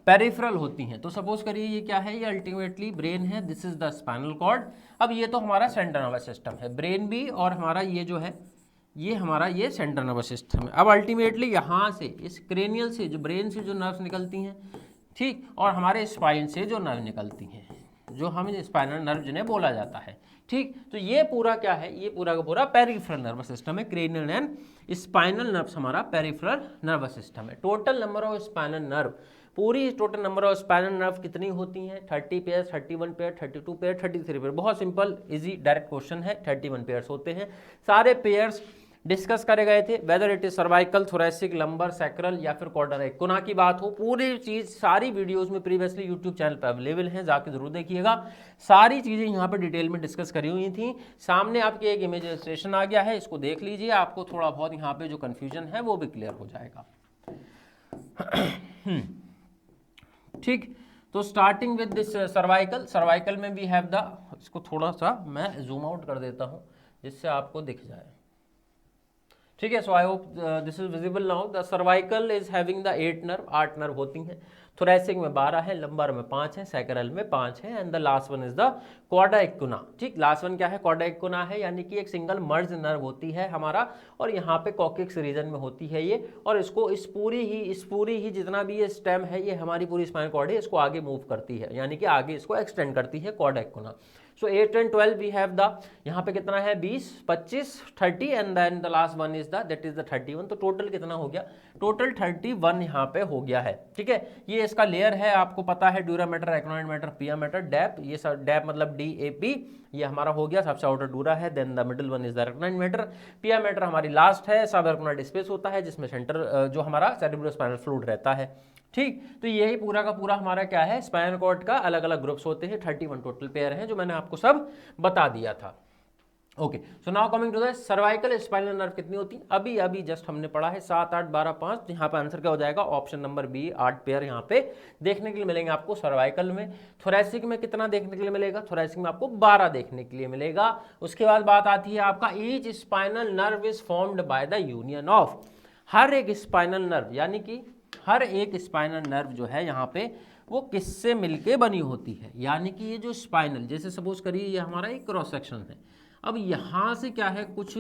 पेरिफेरल होती हैं। तो सपोज करिए ये क्या है? ये अल्टीमेटली ब्रेन है, this is the spinal cord. अब ये तो हमारा सेंट्रल नर्वस सिस्टम है, ब्रेन भी और हमारा ये जो है ये हमारा ये सेंट्रल नर्वस सिस्टम है। अब अल्टीमेटली यहाँ से इस क्रेनियल से जो ब्रेन से जो नर्व्स निकलती हैं, ठीक, और हमारे स्पाइन से जो नर्व निकलती हैं, जो हम स्पाइनल नर्व जिन्हें बोला जाता है। ठीक, तो ये पूरा क्या है? ये पूरा का पूरा पेरिफेरल नर्वस सिस्टम है। क्रेनियल एंड स्पाइनल नर्व्स हमारा पेरिफेरल नर्वस सिस्टम है। Total number of spinal nerve, पूरी total number of spinal nerve कितनी होती हैं? 30 पेयर, 31 पेयर, 32 पेयर, 33 पेयर। बहुत सिंपल इजी डायरेक्ट क्वेश्चन है। 31 पेयर्स होते हैं। सारे पेयर्स डिस्कस करे गए थे, whether it is cervical, thoracic, lumbar, sacral या फिर कॉर्डर कोना की बात हो। पूरी चीज सारी वीडियोस में प्रीवियसली यूट्यूब चैनल पर अवेलेबल हैं, जाके जरूर देखिएगा। सारी चीजें यहाँ पे डिटेल में डिस्कस करी हुई थी। सामने आपके एक इमेज इलस्ट्रेशन आ गया है, इसको देख लीजिए, आपको थोड़ा बहुत यहाँ पे जो कन्फ्यूजन है वो भी क्लियर हो जाएगा। ठीक, तो starting with this cervical, cervical में वी हैव द, इसको थोड़ा सा मैं जूम आउट कर देता हूँ जिससे आपको दिख जाए। ठीक है। So I hope this is visible now. The cervical is having the 8 nerve, 8 nerve होती हैं। थोरेसिक में 12 है, लंबर में 5 है, सैकरल में 5 है, and the last one is the Quadra equina. ठीक, लास्ट वन क्या है? क्वाड्रा इक्विना है, यानी कि एक सिंगल मर्ज नर्व होती है हमारा, और यहाँ पे कॉक्सिक्स रीजन में होती है ये, और इसको इस पूरी ही जितना भी ये स्टेम है, ये हमारी पूरी स्पाइनल कॉर्ड है, इसको आगे मूव करती है, यानी कि आगे इसको एक्सटेंड करती है cauda equina. So 8 and 12 we have the, यहाँ पे कितना है? 20, 25, 30 and then the last one is that is the 31। तो टोटल कितना हो गया? टोटल 31 यहाँ पे हो गया है। ठीक है, ये इसका लेयर है, आपको पता है, dura mater, एक्नोइड matter, pia matter, dab. ये सब डैप मतलब DAP, ये हमारा हो गया, सबसे आउटर डूरा है। Then the middle one is the arachnoid mater, pia mater हमारी लास्ट है, सब अरेक्नोइड स्पेस होता है जिसमें सेंटर जो हमारा सेरेब्रोस्पाइनल फ्लूइड रहता है। ठीक, तो यही पूरा का पूरा हमारा क्या है? स्पाइनल कॉर्ड का अलग अलग ग्रुप्स होते हैं, 31 टोटल पेयर हैं, जो मैंने आपको सब बता दिया था। Okay, so now coming to the cervical spinal nerve कितनी होती है? अभी जस्ट हमने पढ़ा है 7, 8, 12, 5। तो यहाँ पे आंसर क्या हो जाएगा? ऑप्शन नंबर बी, 8 पेयर यहाँ पे देखने के लिए मिलेंगे आपको सर्वाइकल में। थोरेसिक में कितना देखने के लिए मिलेगा? थोरेसिक में आपको 12 देखने के लिए मिलेगा। उसके बाद बात आती है आपका each spinal nerve is formed by the union of, हर एक स्पाइनल नर्व, यानी कि हर एक स्पाइनल नर्व जो है यहाँ पे वो किससे मिलके बनी होती है? यानी कि ये जो स्पाइनल, जैसे सपोज करिए ये हमारा एक क्रॉस सेक्शन है, अब यहाँ से क्या है, कुछ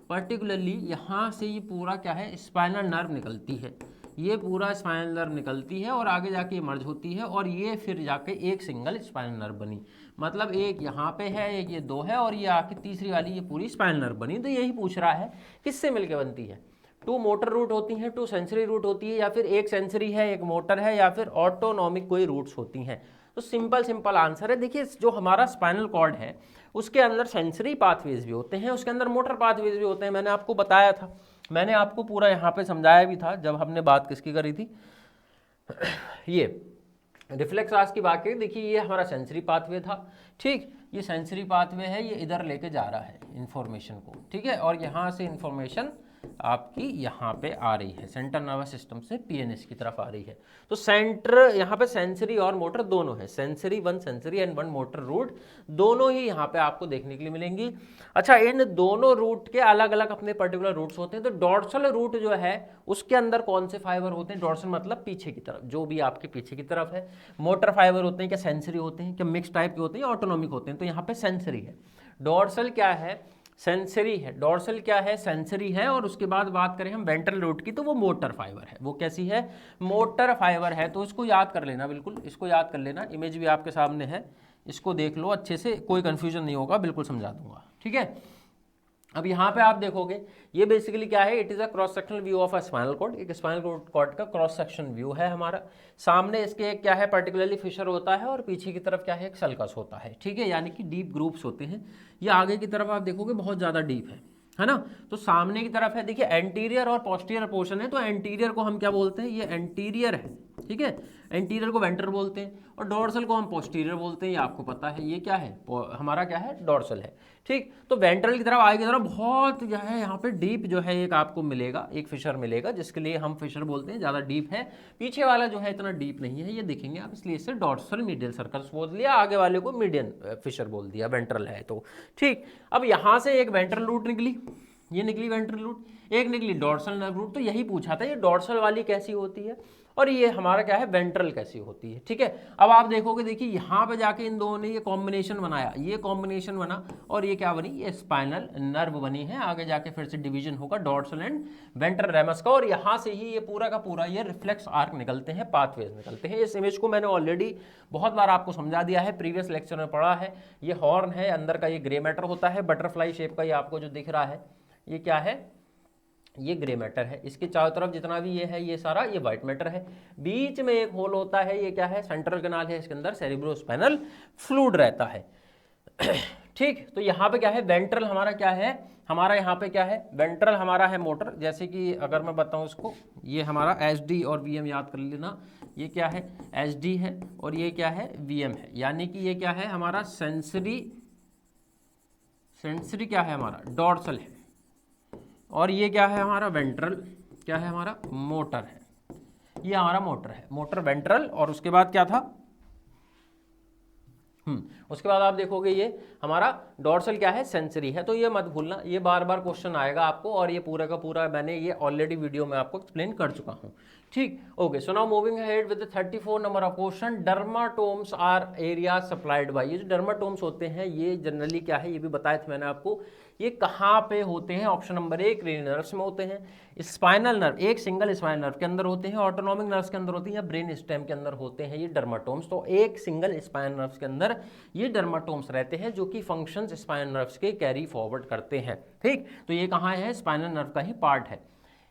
पर्टिकुलरली यहाँ से ये पूरा क्या है? स्पाइनल नर्व निकलती है, ये पूरा स्पाइनल नर्व निकलती है और आगे जाके मर्ज होती है, और ये फिर जाके एक सिंगल स्पाइनल नर्व बनी। मतलब एक यहाँ पे है, एक ये 2 है, और ये आके तीसरी वाली ये पूरी स्पाइनल नर्व बनी। तो यही पूछ रहा है किससे मिलके बनती है? 2 मोटर रूट होती हैं, 2 सेंसरी रूट होती है, या फिर एक सेंसरी है, एक मोटर है, या फिर ऑटोनॉमिक कोई रूट्स होती हैं। तो सिंपल आंसर है। देखिए, जो हमारा स्पाइनल कॉर्ड है उसके अंदर सेंसरी पाथवेज भी होते हैं, उसके अंदर मोटर पाथवेज भी होते हैं। मैंने आपको बताया था, मैंने आपको पूरा यहाँ पे समझाया भी था जब हमने बात किसकी करी थी, ये रिफ्लेक्स रास की बात करी। देखिए, ये हमारा सेंसरी पाथवे था। ठीक, ये सेंसरी पाथवे है, ये इधर लेके जा रहा है इंफॉर्मेशन को। ठीक है, और यहाँ से इंफॉर्मेशन आपकी यहाँ पे आ रही है, सेंट्रल नर्वस सिस्टम से PNS की तरफ आ रही है। तो सेंटर यहाँ पे सेंसरी और मोटर दोनों है, sensory 1 sensory and 1 motor root, दोनों ही यहाँ पे आपको देखने के लिए मिलेंगी। अच्छा, इन दोनों रूट के अलग अलग अपने पर्टिकुलर रूट्स होते हैं। तो डॉर्सल रूट जो है उसके अंदर कौन से फाइबर होते हैं? डॉर्सल मतलब पीछे की तरफ, जो भी आपके पीछे की तरफ है। मोटर फाइबर होते हैं, क्या सेंसरी होते हैं, क्या मिक्स टाइप के होते हैं, ऑटोनॉमिक होते हैं? तो यहाँ पे सेंसरी है। डॉर्सल क्या है? सेंसरी है। डॉर्सल क्या है? सेंसरी है। और उसके बाद बात करें हम वेंट्रल रूट की, तो वो मोटर फाइबर है। वो कैसी है? मोटर फाइबर है। तो इसको याद कर लेना, बिल्कुल इसको याद कर लेना। इमेज भी आपके सामने है, इसको देख लो अच्छे से, कोई कंफ्यूजन नहीं होगा, बिल्कुल समझा दूंगा। ठीक है, अब यहाँ पे आप देखोगे ये बेसिकली क्या है? It is a cross sectional view of a spinal cord. एक स्पाइनल कॉर्ड का क्रॉस सेक्शन व्यू है हमारा। सामने इसके क्या है? पर्टिकुलरली फिशर होता है, और पीछे की तरफ क्या है? एक सल्कस होता है। ठीक है, यानी कि डीप ग्रूव्स होते हैं। ये आगे की तरफ आप देखोगे बहुत ज़्यादा डीप है ना? तो सामने की तरफ है, देखिए एंटीरियर और पोस्टीरियर पोर्शन है। तो एंटीरियर को हम क्या बोलते हैं? ये एंटीरियर है। ठीक है, एंटीरियर को वेंट्रल बोलते हैं, और डॉर्सल को हम पोस्टीरियर बोलते हैं। ये आपको पता है, ये क्या है? हमारा क्या है? डॉर्सल है। ठीक, तो वेंट्रल की तरफ आगे की तरफ बहुत जो है यहाँ पे डीप जो है एक आपको मिलेगा, एक फिशर मिलेगा, जिसके लिए हम फिशर बोलते हैं, ज़्यादा डीप है। पीछे वाला जो है इतना डीप नहीं है, ये देखेंगे आप, इसलिए इसे डॉर्सल मीडियल सर्कस बोल दिया, आगे वाले को मीडियन फिशर बोल दिया, वेंट्रल है तो। ठीक, अब यहाँ से एक वेंट्रल रूट निकली, ये निकली वेंट्रल रूट, एक निकली डॉर्सल नर्व रूट। तो यही पूछा था, ये डॉर्सल वाली कैसी होती है और ये हमारा क्या है? वेंट्रल कैसी होती है। ठीक है, अब आप देखोगे, देखिए यहाँ पे जाके इन दोनों ने ये कॉम्बिनेशन बनाया, ये कॉम्बिनेशन बना, और ये क्या बनी? ये स्पाइनल नर्व बनी है। आगे जाके फिर से डिवीजन होगा डॉर्सल एंड वेंट्रल रेमस का, और यहाँ से ही ये पूरा का पूरा ये रिफ्लेक्स आर्क निकलते हैं, पाथवेज निकलते हैं। इस इमेज को मैंने ऑलरेडी बहुत बार आपको समझा दिया है, प्रीवियस लेक्चर में पढ़ा है। ये हॉर्न है, अंदर का ये ग्रे मैटर होता है, बटरफ्लाई शेप का ये आपको जो दिख रहा है, ये क्या है? ये ग्रे मैटर है। इसके चारों तरफ जितना भी ये है, ये सारा ये व्हाइट मैटर है। बीच में एक होल होता है, ये क्या है? सेंट्रल कैनाल है, इसके अंदर सेरिब्रोस्पाइनल फ्लूइड रहता है। ठीक, तो यहाँ पे क्या है? वेंट्रल हमारा क्या है? हमारा यहाँ पे क्या है? वेंट्रल हमारा है मोटर। जैसे कि अगर मैं बताऊँ इसको, ये हमारा SD और VM याद कर लेना। ये क्या है? SD है, और ये क्या है? VM है। यानी कि ये क्या है? हमारा सेंसरी क्या है? हमारा डॉर्सल है, और ये क्या है? हमारा वेंट्रल क्या है? हमारा मोटर है। ये हमारा मोटर है, मोटर वेंट्रल। और उसके बाद क्या था? उसके बाद आप देखोगे ये हमारा डॉर्सल क्या है, सेंसरी है। तो ये मत भूलना, ये बार बार क्वेश्चन आएगा आपको, और ये पूरा का पूरा मैंने ये ऑलरेडी वीडियो में आपको एक्सप्लेन कर चुका हूँ, ठीक। Okay, so now moving ahead with the 34 number of question. Dermatomes are area supplied by, ये जो डर्माटोम्स होते हैं ये जनरली क्या है, ये भी बताया था मैंने आपको, ये कहाँ पे होते हैं। ऑप्शन नंबर 1 क्रेनियल नर्व्स में होते हैं, स्पाइनल नर्व, एक सिंगल स्पाइनल नर्व के अंदर होते हैं, ऑटोनॉमिक नर्व्स के अंदर होते हैं, या ब्रेन स्टेम के अंदर होते हैं ये डर्माटोम्स। तो एक सिंगल स्पाइनल नर्व्स के अंदर ये डर्माटोम्स रहते हैं जो कि फंक्शंस स्पाइनल नर्व्स के कैरी फॉरवर्ड करते हैं, ठीक। तो ये कहाँ है, स्पाइनल नर्व का ही पार्ट है।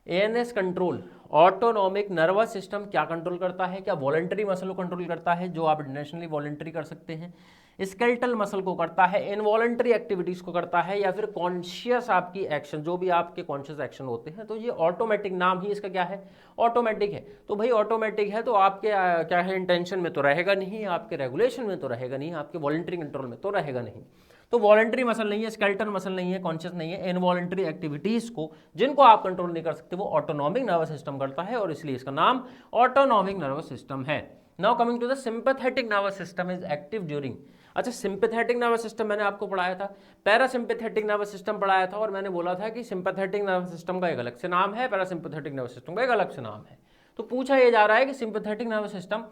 ANS control, autonomic nervous system क्या कंट्रोल करता है, क्या वॉलंटरी मसल को कंट्रोल करता है जो आप इंटरनेशनली वॉलंटरी कर सकते हैं, स्केलेटल मसल को करता है, इनवॉलंटरी एक्टिविटीज को करता है, या फिर कॉन्शियस आपकी एक्शन, जो भी आपके कॉन्शियस एक्शन होते हैं। तो ये ऑटोमेटिक, नाम ही इसका क्या है, ऑटोमेटिक है। तो भाई ऑटोमेटिक है तो आपके क्या है, इंटेंशन में तो रहेगा नहीं, आपके रेगुलेशन में तो रहेगा नहीं, आपके वॉलंटरी कंट्रोल में तो रहेगा नहीं। तो वॉलंटरी मसल नहीं है, स्केलेटल मसल नहीं है, कॉन्शियस नहीं है, इनवॉलंटरी एक्टिविटीज को जिनको आप कंट्रोल नहीं कर सकते वो ऑटोनॉमिक नर्वस सिस्टम करता है, और इसलिए इसका नाम ऑटोनॉमिक नर्वस सिस्टम है। Now coming to the sympathetic nervous system is active during. अच्छा, सिंपैथेटिक नर्वस सिस्टम मैंने आपको पढ़ाया था, पैरासिम्पैथेटिक नर्वस सिस्टम पढ़ाया था, और मैंने बोला था कि सिंपैथेटिक नर्वस सिस्टम का एक अलग से नाम है, पैरासिम्पैथेटिक नर्वस सिस्टम का एक अलग से नाम है। तो पूछा यह जा रहा है कि सिंपैथेटिक नर्वस सिस्टम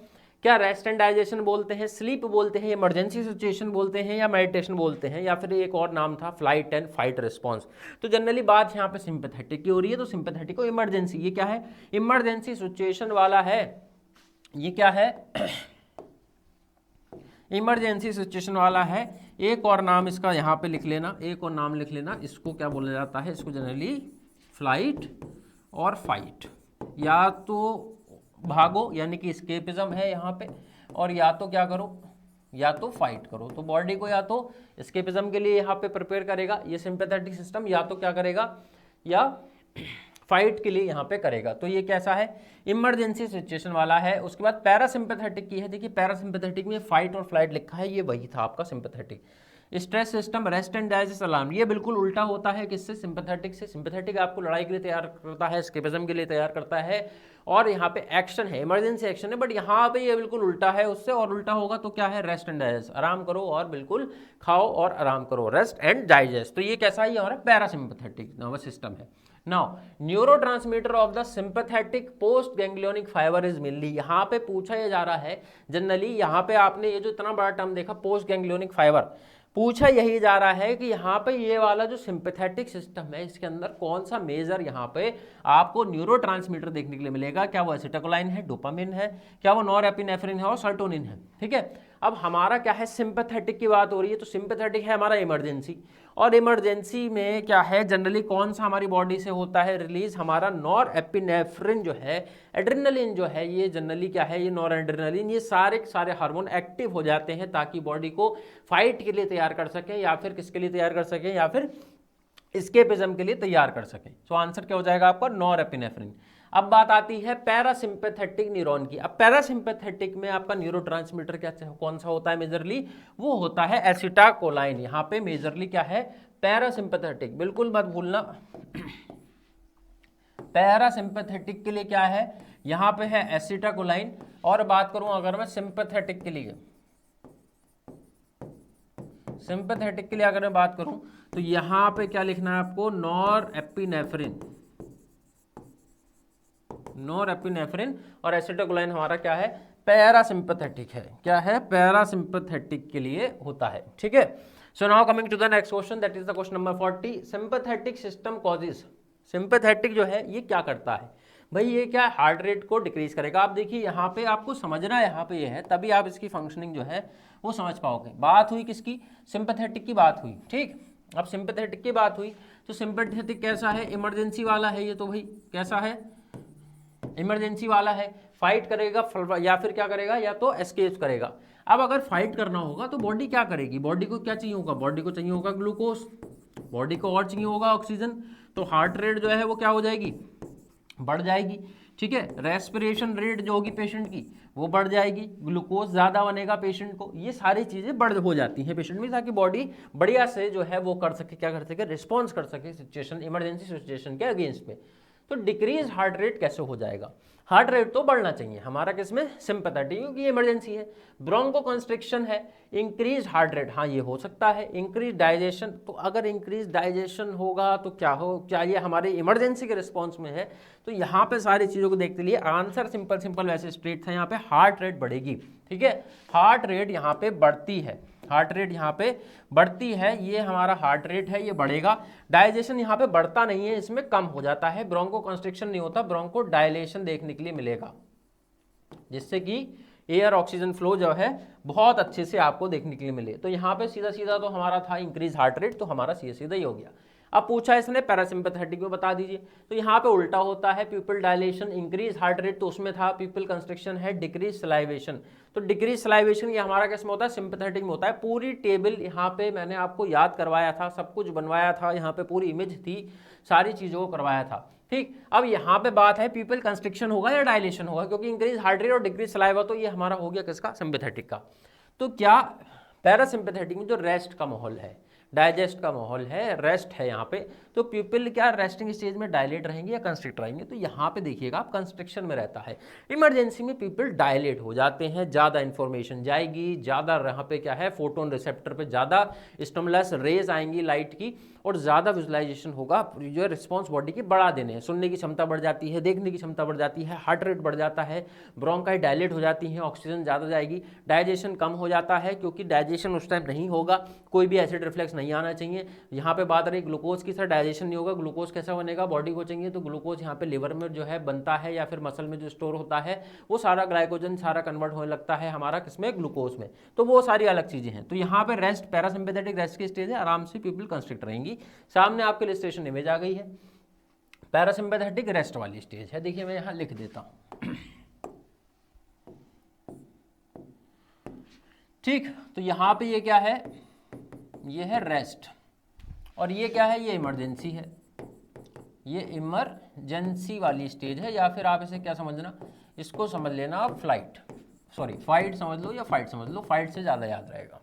क्या रेस्ट एंड डाइजेशन बोलते हैं, स्लीप बोलते हैं, इमरजेंसी सिचुएशन बोलते हैं, या मेडिटेशन बोलते हैं, या फिर एक और नाम था फ्लाइट एंड फाइट रिस्पॉन्स। तो जनरली बात यहाँ पे सिंपैथेटिक की हो रही है, तो सिंपैथेटिक को इमरजेंसी, ये क्या है, इमरजेंसी सिचुएशन वाला है, ये क्या है, इमरजेंसी सिचुएशन वाला है। एक और नाम इसका यहाँ पे लिख लेना, एक और नाम लिख लेना, इसको क्या बोला जाता है, इसको जनरली फ्लाइट और फाइट, या तो भागो यानी कि स्केपिज्म है यहाँ पे, और या तो क्या करो, या तो फाइट करो। तो बॉडी को या तो स्केपिज्म के लिए यहाँ पे प्रिपेयर करेगा ये सिंपैथेटिक सिस्टम, या तो क्या करेगा, या फाइट के लिए यहाँ पे करेगा। तो ये कैसा है, इमरजेंसी सिचुएशन वाला है। उसके बाद पैरासिम्पैथेटिक की है, देखिए पैरासिम्पैथेटिक में फाइट और फ्लाइट लिखा है, ये वही था आपका sympathetic. Stress system, rest and digest, alarm, ये बिल्कुल उल्टा होता है किससे, सिंपैथेटिक से। सिंपैथेटिक आपको लड़ाई के लिए तैयार करता है, एस्केपिज्म के लिए तैयार करता है, और यहाँ पे एक्शन है, इमरजेंसी एक्शन है, बट यहाँ पे ये बिल्कुल उल्टा है उससे, और उल्टा होगा तो क्या है, रेस्ट एंड डाइजेस्ट, आराम करो और बिल्कुल खाओ और आराम करो, रेस्ट एंड डाइजेस्ट। तो ये कैसा है, ये हमारा पैरासिम्पैथेटिक नर्वस सिस्टम है। Now neurotransmitter of the sympathetic post ganglionic fibre is mainly, यहाँ पे पूछा ये जा रहा है जनरली, यहाँ पे आपने ये जो इतना बड़ा टर्म देखा पोस्ट गैंग्लियोनिक फाइबर, पूछा यही जा रहा है कि यहाँ पे ये वाला जो सिंपैथेटिक सिस्टम है इसके अंदर कौन सा मेजर यहाँ पे आपको न्यूरोट्रांसमीटर देखने के लिए मिलेगा, क्या वो एसिटाइलकोलाइन है, डोपामिन है, क्या वो नॉरएपिनेफ्रिन है और सर्टोनिन है, ठीक है। अब हमारा क्या है, सिंपैथेटिक की बात हो रही है, तो सिंपैथेटिक है हमारा इमरजेंसी, और इमरजेंसी में क्या है जनरली कौन सा हमारी बॉडी से होता है रिलीज, हमारा नॉरएपिनेफ्रिन जो है, एड्रेनलिन जो है, ये जनरली क्या है, ये नॉरएड्रेनलिन, ये सारे के सारे हार्मोन एक्टिव हो जाते हैं ताकि बॉडी को फाइट के लिए तैयार कर सकें, या फिर किसके लिए तैयार कर सकें, या फिर एस्केपिज्म के लिए तैयार कर सकें। सो आंसर क्या हो जाएगा आपका, नॉरएपिनेफ्रिन। अब बात आती है पैरासिम्पैथेटिक न्यूरॉन की। अब पैरासिम्पैथेटिक में आपका न्यूरोट्रांसमीटर क्या कौन सा होता है मेजरली, वो होता है एसिटाइलकोलाइन। यहाँ पे मेजरली क्या है, पैरासिम्पैथेटिक, बिल्कुल मत भूलना। पैरासिम्पैथेटिक के लिए क्या है, यहाँ पे है एसिटाइलकोलाइन, और बात करूं अगर मैं सिंपैथेटिक के लिए, सिंपैथेटिक के लिए अगर मैं बात करूं तो यहाँ पे क्या लिखना है आपको, नॉरएपिनेफ्रिन, नॉरएपिनेफ्रिन, और एसिटाइलकोलाइन हमारा क्या है, पैरासिम्पैथेटिक है, क्या है, पैरासिम्पैथेटिक के लिए होता है, ठीक है। So now coming to the next question, that is the question number 40। Sympathetic system causes, sympathetic जो है ये क्या करता है भाई, ये क्या हार्ट रेट को डिक्रीज करेगा। आप देखिए यहाँ पे आपको समझना यहाँ पे ये है, तभी आप इसकी फंक्शनिंग जो है वो समझ पाओगे। बात हुई किसकी, सिंपैथेटिक की बात हुई, ठीक। अब सिंपैथेटिक की बात हुई तो सिंपैथेटिक कैसा है, इमरजेंसी वाला है ये, तो भाई कैसा है, इमरजेंसी वाला है, फाइट करेगा या फिर क्या करेगा, या तो एस्केप करेगा। अब अगर फाइट करना होगा तो बॉडी क्या करेगी, बॉडी को क्या चाहिए होगा, बॉडी को चाहिए होगा ग्लूकोज, बॉडी को और चाहिए होगा ऑक्सीजन, तो हार्ट रेट जो है वो क्या हो जाएगी, बढ़ जाएगी, ठीक है। रेस्पिरेशन रेट जो होगी पेशेंट की वो बढ़ जाएगी, ग्लूकोज ज़्यादा बनेगा पेशेंट को, ये सारी चीज़ें बढ़ हो जाती हैं पेशेंट में, ताकि बॉडी बढ़िया से जो है वो कर सके, क्या कर सके, रिस्पॉन्स कर सके सिचुएशन, इमरजेंसी सिचुएशन के अगेंस्ट में। तो डिक्रीज हार्ट रेट कैसे हो जाएगा? हार्ट रेट तो बढ़ना चाहिए हमारा किसमें? सिंपैथेटिक, क्योंकि ये इमरजेंसी है। ब्रोंको कंस्ट्रिक्शन है, इंक्रीज हार्ट रेट, हाँ ये हो सकता है। इंक्रीज डाइजेशन, तो अगर इंक्रीज डाइजेशन होगा तो क्या ये हमारे इमरजेंसी के रिस्पॉन्स में है? तो यहाँ पे सारी चीज़ों को देखते लिए आंसर सिंपल वैसे स्ट्रेट था, यहाँ पे हार्ट रेट बढ़ेगी। ठीक है, हार्ट रेट यहाँ पे बढ़ती है, हार्ट रेट यहाँ पे बढ़ती है, ये हमारा हार्ट रेट है, ये बढ़ेगा। डाइजेशन यहाँ पे बढ़ता नहीं है, इसमें कम हो जाता है। ब्रोंको कंस्ट्रिक्शन नहीं होता, ब्रोंको डायलेशन देखने के लिए मिलेगा, जिससे कि एयर ऑक्सीजन फ्लो जो है बहुत अच्छे से आपको देखने के लिए मिले। तो यहाँ पे सीधा सीधा तो हमारा था इंक्रीज हार्ट रेट, तो हमारा सीधा सीधा ही हो गया। अब पूछा इसने पैरासिम्पैथेटिक में बता दीजिए, तो यहाँ पे उल्टा होता है, प्यूपिल डायलेशन इंक्रीज हार्ट रेट, तो उसमें था प्यूपिल कंस्ट्रिक्शन है डिक्रीज सलाइवेशन। तो डिक्रीज सलाइवेशन ये हमारा किस में होता है? सिंपैथेटिक में होता है। पूरी टेबल यहाँ पे मैंने आपको याद करवाया था, सब कुछ बनवाया था, यहाँ पे पूरी इमेज थी, सारी चीज़ों को करवाया था। ठीक, अब यहाँ पे बात है प्यूपिल कंस्ट्रिक्शन होगा या डायलेशन होगा, क्योंकि इंक्रीज हार्ट रेट और डिक्रीज सलाइवा, तो ये हमारा हो गया किसका? सिंपैथेटिक का। तो क्या पैरासिम्पैथेटिक में जो रेस्ट का माहौल है, डाइजेस्ट का माहौल है, रेस्ट है यहाँ पे, तो प्यूपिल क्या रेस्टिंग स्टेज में डायलेट रहेंगे या कंस्ट्रिक्ट रहेंगे? तो यहाँ पे देखिएगा आप कंस्ट्रिक्शन में रहता है। इमरजेंसी में प्यूपिल डायलेट हो जाते हैं, ज़्यादा इन्फॉर्मेशन जाएगी, ज़्यादा यहाँ पे क्या है फोटोन रिसेप्टर पे ज़्यादा स्टिमुलस रेज आएंगी लाइट की, और ज़्यादा विजुअलाइजेशन होगा, जो रिस्पॉन्स बॉडी की बढ़ा देने हैं, सुनने की क्षमता बढ़ जाती है, देखने की क्षमता बढ़ जाती है, हार्ट रेट बढ़ जाता है, ब्रोंकाई डायलेट हो जाती हैं, ऑक्सीजन ज़्यादा जाएगी, डाइजेशन कम हो जाता है, क्योंकि डाइजेशन उस टाइम नहीं होगा, कोई भी एसिड रिफ्लेक्स नहीं आना चाहिए। यहाँ पे बात रही ग्लूकोज की, सर डाइजेशन नहीं होगा, ग्लूकोज कैसा बनेगा? बॉडी को चाहिए, तो ग्लूकोज यहाँ पे लिवर में जो है बनता है, या फिर मसल में जो स्टोर होता है, वो सारा ग्लाइकोजन सारा कन्वर्ट होने लगता है हमारा किसमें? ग्लूकोज में। तो वो सारी अलग चीज़ें हैं। तो यहाँ पे रेस्ट, पैरासिम्पैथेटिक रेस्ट की स्टेज है, आराम से प्यूपिल कंस्ट्रिक्ट रहेंगी। सामने आपके इलस्ट्रेशन इमेज आ गई है, पैरासिम्पैथेटिक रेस्ट वाली स्टेज है। देखिए मैं यहाँ लिख देता हूँ। ठीक, तो यहाँ पे ये क्या है? ये है रेस्ट, और ये क्या है? ये इमरजेंसी है, ये इमरजेंसी वाली स्टेज है, या फिर आप इसे क्या समझना, इसको समझ लेना आप फ्लाइट, सॉरी फाइट समझ लो या फाइट समझ लो, फाइट से ज़्यादा याद रहेगा।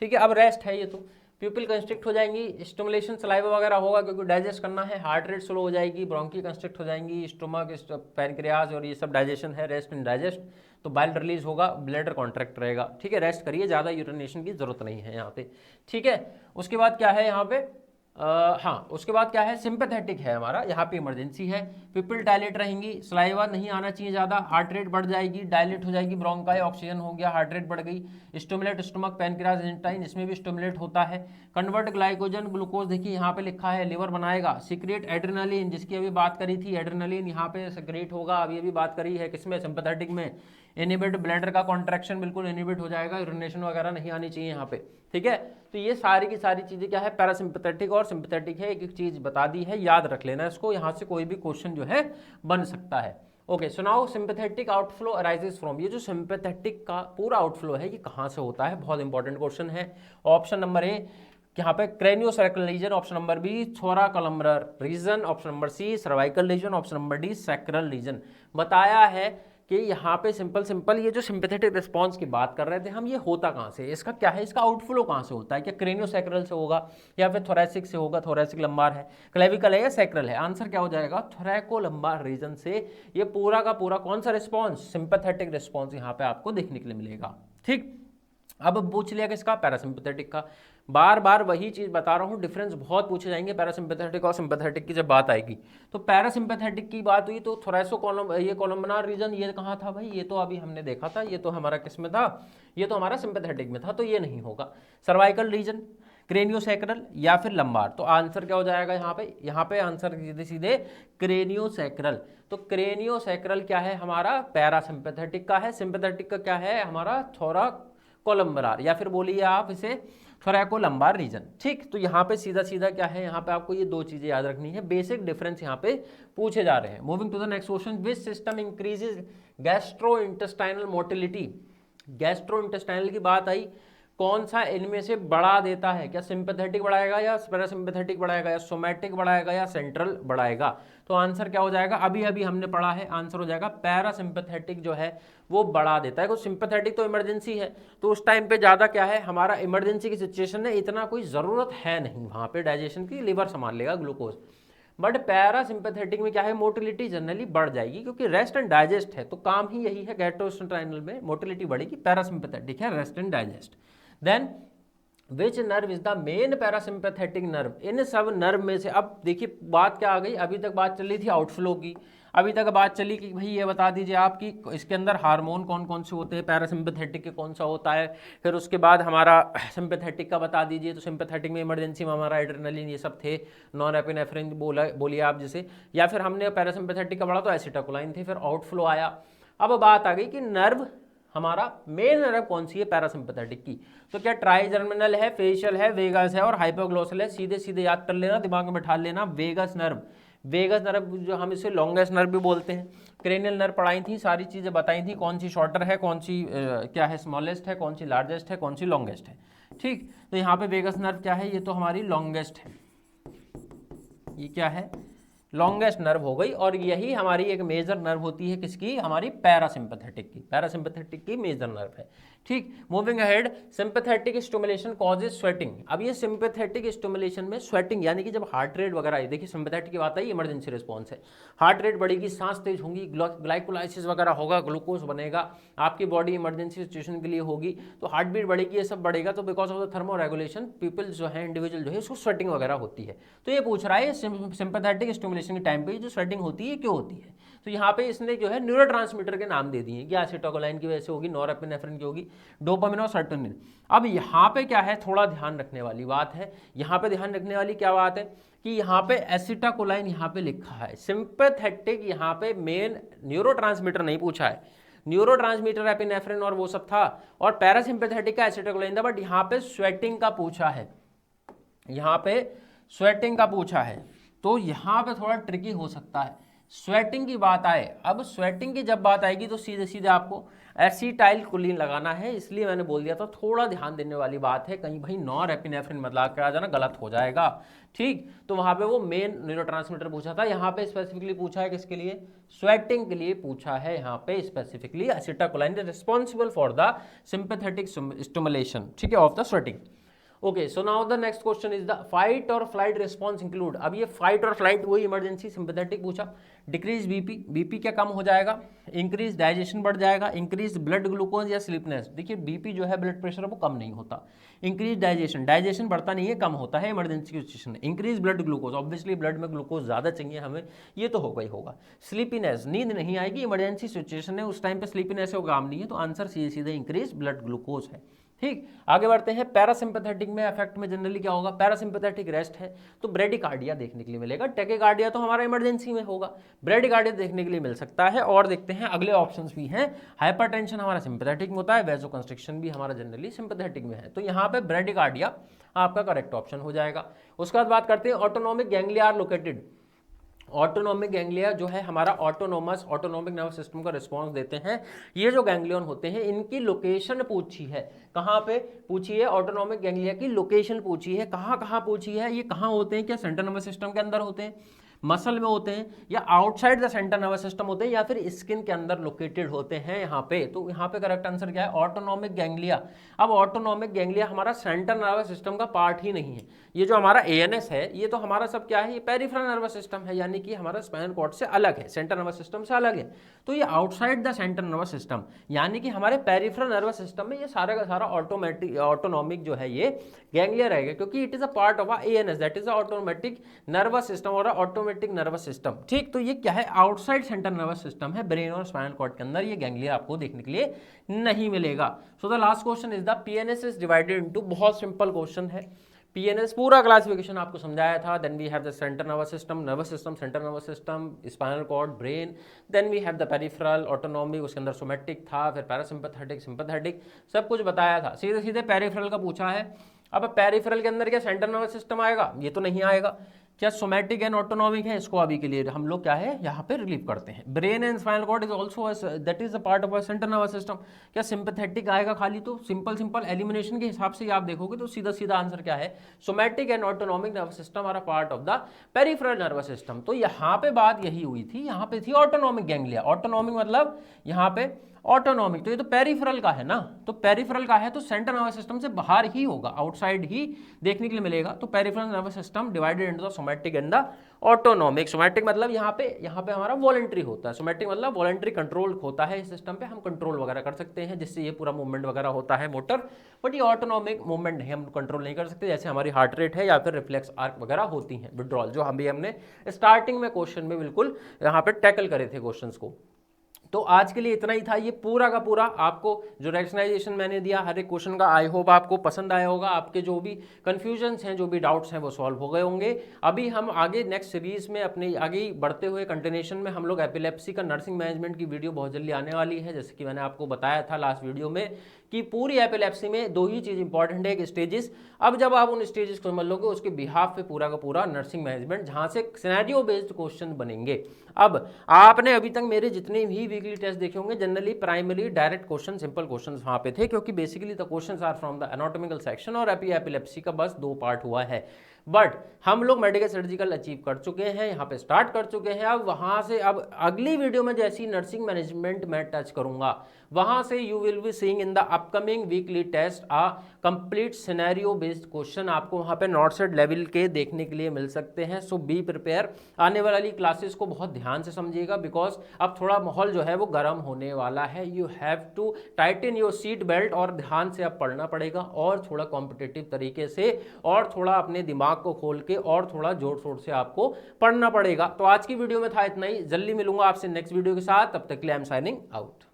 ठीक है, अब रेस्ट है ये, तो प्यूपिल कंस्ट्रिक्ट हो जाएंगी, स्टिमुलेशन सलाइवा वगैरह होगा क्योंकि डाइजेस्ट करना है, हार्ट रेट स्लो हो जाएगी, ब्रोंकी कंस्ट्रिक्ट हो जाएंगी, स्टोमक, पैनक्रियाज और ये सब डाइजेशन है, रेस्ट इन डाइजेस्ट, तो बाइल रिलीज होगा, ब्लैडर कॉन्ट्रैक्ट रहेगा। ठीक है, रेस्ट करिए, ज़्यादा यूरिनेशन की जरूरत नहीं है यहाँ पे। ठीक है, उसके बाद क्या है यहाँ पे? हाँ, उसके बाद क्या है? सिंपैथेटिक है हमारा, यहाँ पे इमरजेंसी है, प्यूपिल डायलेट रहेंगी, सलाइवा नहीं आना चाहिए ज़्यादा, हार्ट रेट बढ़ जाएगी, डायलेट हो जाएगी, ब्रोंकाई, ऑक्सीजन हो गया, हार्ट रेट बढ़ गई, स्टिमुलेट स्टमक, पैनक्रियाज, इंटेस्टाइन, इसमें भी स्टिमुलेट होता है, कन्वर्ट ग्लाइकोजन, ग्लूकोज, देखिए यहाँ पे लिखा है लिवर बनाएगा, सीक्रेट एड्रेनालिन, जिसकी अभी बात करी थी, एड्रेनालिन यहाँ पे सीक्रेट होगा, अभी अभी बात करी है किसमें? सिंपैथेटिक में। इनिबिट ब्लैडर का कॉन्ट्रैक्शन बिल्कुल इनिबिट हो जाएगा, यूरिनेशन वगैरह नहीं आनी चाहिए यहाँ पे। ठीक है, तो ये सारी की सारी चीज़ें क्या है? पैरासिम्पैथेटिक और सिंपैथेटिक है, एक एक चीज़ बता दी है, याद रख लेना इसको, यहाँ से कोई भी क्वेश्चन जो है बन सकता है। Okay, so now sympathetic outflow arises from, ये जो सिंपैथेटिक का पूरा आउटफ्लो है ये कहाँ से होता है? बहुत इंपॉर्टेंट क्वेश्चन है। ऑप्शन नंबर ए यहाँ पे craniosacral region, option number B thoracolumbar region, option number C cervical region, option number D sacral region. बताया है कि यहाँ पे सिंपल ये जो सिंपैथेटिक रिस्पांस की बात कर रहे थे हम, ये होता कहाँ से? इसका क्या है? इसका आउटफ्लो कहाँ से होता है? क्या क्रेनियोसैक्रल से होगा या फिर थोरैसिक से होगा? थोरैसिक लंबार है, क्लेविकल है या सैक्रल है? आंसर क्या हो जाएगा? थोरैकोलंबार रीजन से ये पूरा का पूरा कौन सा रिस्पॉन्स? सिंपैथेटिक रिस्पॉन्स यहाँ पे आपको देखने के लिए मिलेगा। ठीक, अब पूछ लिया किसका? पैरासिम्पैथेटिक का। बार बार वही चीज़ बता रहा हूँ, डिफरेंस बहुत पूछे जाएंगे पैरासिम्पैथेटिक और सिंपैथेटिक की जब बात आएगी। तो पैरासिम्पैथेटिक की बात हुई तो ये कोलम्बनार रीजन ये कहाँ था भाई? ये तो अभी हमने देखा था, ये तो हमारा किस में था? ये तो हमारा सिंपैथेटिक में था, तो ये नहीं होगा। सर्वाइकल रीजन, क्रेनियोसैक्रल या फिर लंबार, तो आंसर क्या हो जाएगा यहाँ पे? यहाँ पे आंसर सीधे सीधे क्रेनियोसैक्रल। तो क्रेनियोसैक्रल क्या है हमारा? पैरासिम्पैथेटिक का है। सिंपैथेटिक का क्या है हमारा? थोराकोलम्बार, या फिर बोलिए आप इसे थोरैकोलंबार रीजन। ठीक, तो यहाँ पे सीधा सीधा क्या है? यहाँ पे आपको ये दो चीजें याद रखनी है, बेसिक डिफरेंस यहाँ पे पूछे जा रहे हैं। Moving to the next question, which system increases gastrointestinal motility? Gastrointestinal की बात आई, कौन सा इनमें से बढ़ा देता है? क्या सिंपैथेटिक बढ़ाएगा या पैरासिम्पैथेटिक बढ़ाएगा या सोमैटिक बढ़ाएगा या सेंट्रल बढ़ाएगा? तो आंसर क्या हो जाएगा? अभी अभी हमने पढ़ा है, आंसर हो जाएगा पैरासिम्पैथेटिक जो है वो बढ़ा देता है। क्योंकि सिंपैथेटिक तो इमरजेंसी है, तो उस टाइम पे ज़्यादा क्या है हमारा? इमरजेंसी की सिचुएशन है, इतना कोई ज़रूरत है नहीं वहाँ पे डाइजेशन की, लीवर संभाल लेगा ग्लूकोज। बट पैरासिम्पैथेटिक में क्या है, मोटिलिटी जनरली बढ़ जाएगी क्योंकि रेस्ट एंड डाइजेस्ट है, तो काम ही यही है, गैस्ट्रोइंटेस्टाइनल में मोटिलिटी बढ़ेगी, पैरासिम्पैथेटिक है rest and digest. Then which nerve is the main parasympathetic nerve, इन सब नर्व में से, अब देखिए बात क्या आ गई, अभी तक बात चल रही थी आउटफ्लो की, अभी तक बात चली कि भाई ये बता दीजिए आप कि इसके अंदर हार्मोन कौन कौन से होते हैं, पैरासिम्पैथेटिक के कौन सा होता है, फिर उसके बाद हमारा सिंपैथेटिक का बता दीजिए, तो सिंपैथेटिक में इमरजेंसी में हमारा एड्रेनलिन ये सब थे, नॉन एपिनेफ्रिन बोलिए आप जैसे, या फिर हमने पैरासिम्पैथेटिक का पढ़ा तो एसिटाकोलाइन थे, फिर आउटफ्लो आया। अब बात आ गई कि नर्व हमारा मेन नर्व कौन सी है पैरासिम्पैथेटिक की, तो क्या ट्राइजर्मिनल है, फेशियल है, वेगस है और हाइपोग्लोसल है, सीधे सीधे याद कर लेना, दिमाग में बैठा लेना, वेगस नर्व, वेगस नर्व जो हम इसे लॉन्गेस्ट नर्व भी बोलते हैं। क्रेनियल नर्व पढ़ाई थी, सारी चीज़ें बताई थी, कौन सी शॉर्टर है, कौन सी क्या है स्मॉलेस्ट है, कौन सी लार्जेस्ट है, कौन सी लॉन्गेस्ट है, ठीक। तो यहाँ पे वेगस नर्व क्या है, ये तो हमारी लॉन्गेस्ट है, ये क्या है लॉन्गेस्ट नर्व हो गई, और यही हमारी एक मेजर नर्व होती है किसकी, हमारी पैरासिम्पैथेटिक की, पैरासिम्पैथेटिक की मेजर नर्व है, ठीक। Moving ahead, sympathetic stimulation causes sweating. अब ये सिंपैथेटिक स्टिमुलेशन में स्वेटिंग यानी कि जब हार्ट रेट वगैरह आई, देखिए सिंपैथेटिक की बात आई, इमरजेंसी रिस्पॉन्स है, हार्ट रेट बढ़ेगी, सांस तेज होंगी, ग्लाइकोलाइसिस वगैरह होगा, ग्लूकोज बनेगा, आपकी बॉडी इमरजेंसी सिचुएशन के लिए होगी, तो हार्ट बीट बढ़ेगी, ये सब बढ़ेगा, तो because of the thermo regulation people जो है, इंडिविजुअल जो है, उसको स्वेटिंग वगैरह होती है। तो ये पूछ रहा है सिंपैथेटिक स्टिमुलेशन के टाइम पे जो स्वेटिंग होती है क्यों होती है, तो यहाँ पे इसने जो है न्यूरोट्रांसमीटर के नाम दे दिए कि एसिटाकोलाइन की वजह से होगी, नॉरएपिनेफ्रिन की होगी, डोपामिन और सर्टोनिन। अब यहाँ पे क्या है, थोड़ा ध्यान रखने वाली बात है, यहाँ पे ध्यान रखने वाली क्या बात है कि यहाँ पे एसिटाकोलाइन यहाँ पे लिखा है, सिंपैथेटिक यहाँ पे मेन न्यूरोट्रांसमीटर नहीं पूछा है, न्यूरोट्रांसमीटर एपिनेफ्रिन और वो सब था, और पैरासिम्पैथेटिक का एसिटाकोलाइन था, बट यहाँ पे स्वेटिंग का पूछा है, यहाँ पे स्वेटिंग का पूछा है, तो यहाँ पे थोड़ा ट्रिकी हो सकता है, स्वेटिंग की बात आए। अब स्वेटिंग की जब बात आएगी तो सीधे सीधे आपको एसिटाइल कोलिन लगाना है, इसलिए मैंने बोल दिया था, थोड़ा ध्यान देने वाली बात है, कहीं भाई नॉरएपिनेफ्रिन मत ला के आ जाना, गलत हो जाएगा, ठीक। तो वहाँ पे वो मेन न्यूरोट्रांसमीटर पूछा था, यहाँ पे स्पेसिफिकली पूछा है किसके लिए, स्वेटिंग के लिए पूछा है, यहाँ पे specifically acetylcholine responsible for the sympathetic stimulation, ठीक है, of the sweating. Okay, so now the next question is the fight or flight response include. अब ये फाइट और फ्लाइट वही इमरजेंसी सिंपैथेटिक पूछा, डिक्रीज बीपी, बीपी क्या कम हो जाएगा, इंक्रीज डाइजेशन बढ़ जाएगा, इंक्रीज ब्लड ग्लूकोज या स्लीपनेस, देखिए बीपी जो है ब्लड प्रेशर वो कम नहीं होता, इंक्रीज डाइजेशन, डाइजेशन बढ़ता नहीं है कम होता है इमरजेंसी की सिचुएशन में, increase blood glucose, obviously blood में ग्लूकोज ज़्यादा चाहिए हमें, ये तो होगा ही होगा, स्लीपीनेस, नींद नहीं आएगी, इमरजेंसी सिचुएशन है, उस टाइम पे स्लीपीनेस का काम नहीं है, तो आंसर सीधे सीधे इंक्रीज ब्लड ग्लूकोज है, ठीक। आगे बढ़ते हैं, पैरासिम्पैथेटिक में इफेक्ट में जनरली क्या होगा, पैरासिम्पैथेटिक रेस्ट है तो ब्रेडिकार्डिया देखने के लिए मिलेगा, टेकिकार्डिया तो हमारा इमरजेंसी में होगा, ब्रेडिकार्डिया देखने के लिए मिल सकता है। और देखते हैं अगले ऑप्शंस भी हैं, हाइपरटेंशन हमारा सिंपैथेटिक में होता है, वैसोकंस्ट्रिक्शन भी हमारा जनरली सिंपैथेटिक में है, तो यहाँ पे ब्रेडिकार्डिया आपका करेक्ट ऑप्शन हो जाएगा। उसके बाद बात करते हैं autonomic ganglia are located, autonomic ganglia जो है हमारा ऑटोनोमिक नर्वस सिस्टम का रिस्पांस देते हैं, ये जो गैंग्लियन होते हैं इनकी लोकेशन पूछी है, कहाँ पे पूछी है, ऑटोनोमिक गैंग्लिया की लोकेशन पूछी है, कहाँ पूछी है, ये कहाँ होते हैं, क्या सेंट्रल नर्वस सिस्टम के अंदर होते हैं, मसल में होते हैं, या outside the central nervous system होते हैं, या फिर स्किन के अंदर लोकेटेड होते हैं यहाँ पे, तो यहाँ पे करेक्ट आंसर क्या है, ऑटोनोमिक गैंग्लिया। अब ऑटोनोमिक गैंग्लिया हमारा सेंट्रल नर्वस सिस्टम का पार्ट ही नहीं है, ये जो हमारा एएनएस है ये तो हमारा सब क्या है, ये पेरिफेरल नर्वस सिस्टम है, यानी कि हमारा स्पाइनल कॉर्ड से अलग है, सेंट्रल नर्वस सिस्टम से अलग है, तो ये outside the central nervous system, यानी कि हमारे पेरिफेरल नर्वस सिस्टम में ये सारा का सारा ऑटोनोमिक जो है ये गैंग्लिया रहेगा, क्योंकि it is a part of ANS, that is automatic nervous system और ऑटोमेटिक नर्वस सिस्टम, ठीक। तो ये क्या है, आउटसाइड सेंट्रल नर्वस सिस्टम है, ब्रेन और स्पाइनल कॉर्ड के अंदर ये गैंग्लिया आपको देखने के लिए नहीं मिलेगा। So the last question is the PNS is divided into, बहुत सिंपल क्वेश्चन है, पीएनएस पूरा क्लासिफिकेशन आपको समझाया था, then we have the central nervous system, central nervous system, spinal cord, brain, then we have the peripheral, autonomic, उसके अंदर somatic था, फिर पैरासिम्पैथेटिक, सिंपैथेटिक, सब कुछ बताया था। सीधे सीधे पेरिफेरल का पूछा है, अब पेरिफेरल के अंदर क्या सेंट्रल नर्वस सिस्टम आएगा, ये तो नहीं आएगा, क्या सोमैटिक एंड ऑटोनॉमिक है, इसको अभी के लिए हम लोग क्या है यहाँ पे रिलीव करते हैं। Brain and spinal cord is also that is a part of central nervous system, क्या सिंपैथेटिक आएगा खाली, तो सिंपल एलिमिनेशन के हिसाब से आप देखोगे तो सीधा सीधा आंसर क्या है, somatic and autonomic nervous system are a part of the peripheral nervous system. तो यहाँ पे बात यही हुई थी, यहाँ पे थी ऑटोनॉमिक गैंग्लिया, ऑटोनॉमिक मतलब यहाँ पे ऑटोनॉमिक, तो ये तो पेरिफेरल का है ना, तो पेरिफेरल का है तो सेंट्रल नर्वस सिस्टम से बाहर ही होगा, आउटसाइड ही देखने के लिए मिलेगा। तो peripheral nervous system divided into the somatic and the autonomic. Somatic मतलब यहाँ पे हमारा वॉलंटरी होता है, सोमैटिक मतलब वॉलंटरी कंट्रोल होता है इस सिस्टम पे, हम कंट्रोल वगैरह कर सकते हैं जिससे ये पूरा मूवमेंट वगैरह होता है मोटर, बट ये ऑटोनॉमिक मूवमेंट नहीं, हम कंट्रोल नहीं कर सकते, जैसे हमारी हार्ट रेट है या फिर रिफ्लेक्स आर्क वगैरह होती हैं, विड्रॉल, जो हमने स्टार्टिंग में क्वेश्चन में बिल्कुल यहाँ पे टैकल करे थे क्वेश्चंस को। तो आज के लिए इतना ही था, ये पूरा का पूरा आपको जो रैशनलाइजेशन मैंने दिया हर एक क्वेश्चन का, आई होप आपको पसंद आया होगा, आपके जो भी कन्फ्यूजन्स हैं, जो भी डाउट्स हैं वो सॉल्व हो गए होंगे। अभी हम आगे नेक्स्ट सीरीज में अपने आगे बढ़ते हुए कंटिन्यूशन में हम लोग एपिलेप्सी का नर्सिंग मैनेजमेंट की वीडियो बहुत जल्दी आने वाली है, जैसे कि मैंने आपको बताया था लास्ट वीडियो में कि पूरी एपिलेप्सी में दो ही चीज़ इंपॉर्टेंट है, एक स्टेजेस। अब जब आप उन स्टेजेस को समझ लोगे उसके बिहाफ पे पूरा का पूरा नर्सिंग मैनेजमेंट, जहाँ से सिनेरियो बेस्ड क्वेश्चन बनेंगे। अब आपने अभी तक मेरे जितने भी वीकली टेस्ट देखे होंगे generally primary direct question, simple question वहाँ पे थे, क्योंकि basically the questions are from the anatomical section और एपिलेप्सी का बस 2 पार्ट हुआ है। बट हम लोग मेडिकल सर्जिकल अचीव कर चुके हैं, यहाँ पे स्टार्ट कर चुके हैं। अब वहाँ से अब अगली वीडियो में जैसी नर्सिंग मैनेजमेंट मैं टच करूँगा, वहाँ से you will be seeing in the upcoming weekly test a complete scenario based question आपको वहाँ पे नॉट सेट लेवल के देखने के लिए मिल सकते हैं। सो बी प्रिपेयर, आने वाली क्लासेस को बहुत ध्यान से समझिएगा, बिकॉज अब थोड़ा माहौल जो है वो गर्म होने वाला है। You have to tighten your seat belt, और ध्यान से अब पढ़ना पड़ेगा और थोड़ा कॉम्पिटिटिव तरीके से, और थोड़ा अपने दिमाग को खोल के और थोड़ा जोर शोर से आपको पढ़ना पड़ेगा। तो आज की वीडियो में था इतना ही, जल्दी मिलूंगा आपसे नेक्स्ट वीडियो के साथ, तब तक के लिए आई एम साइनिंग आउट।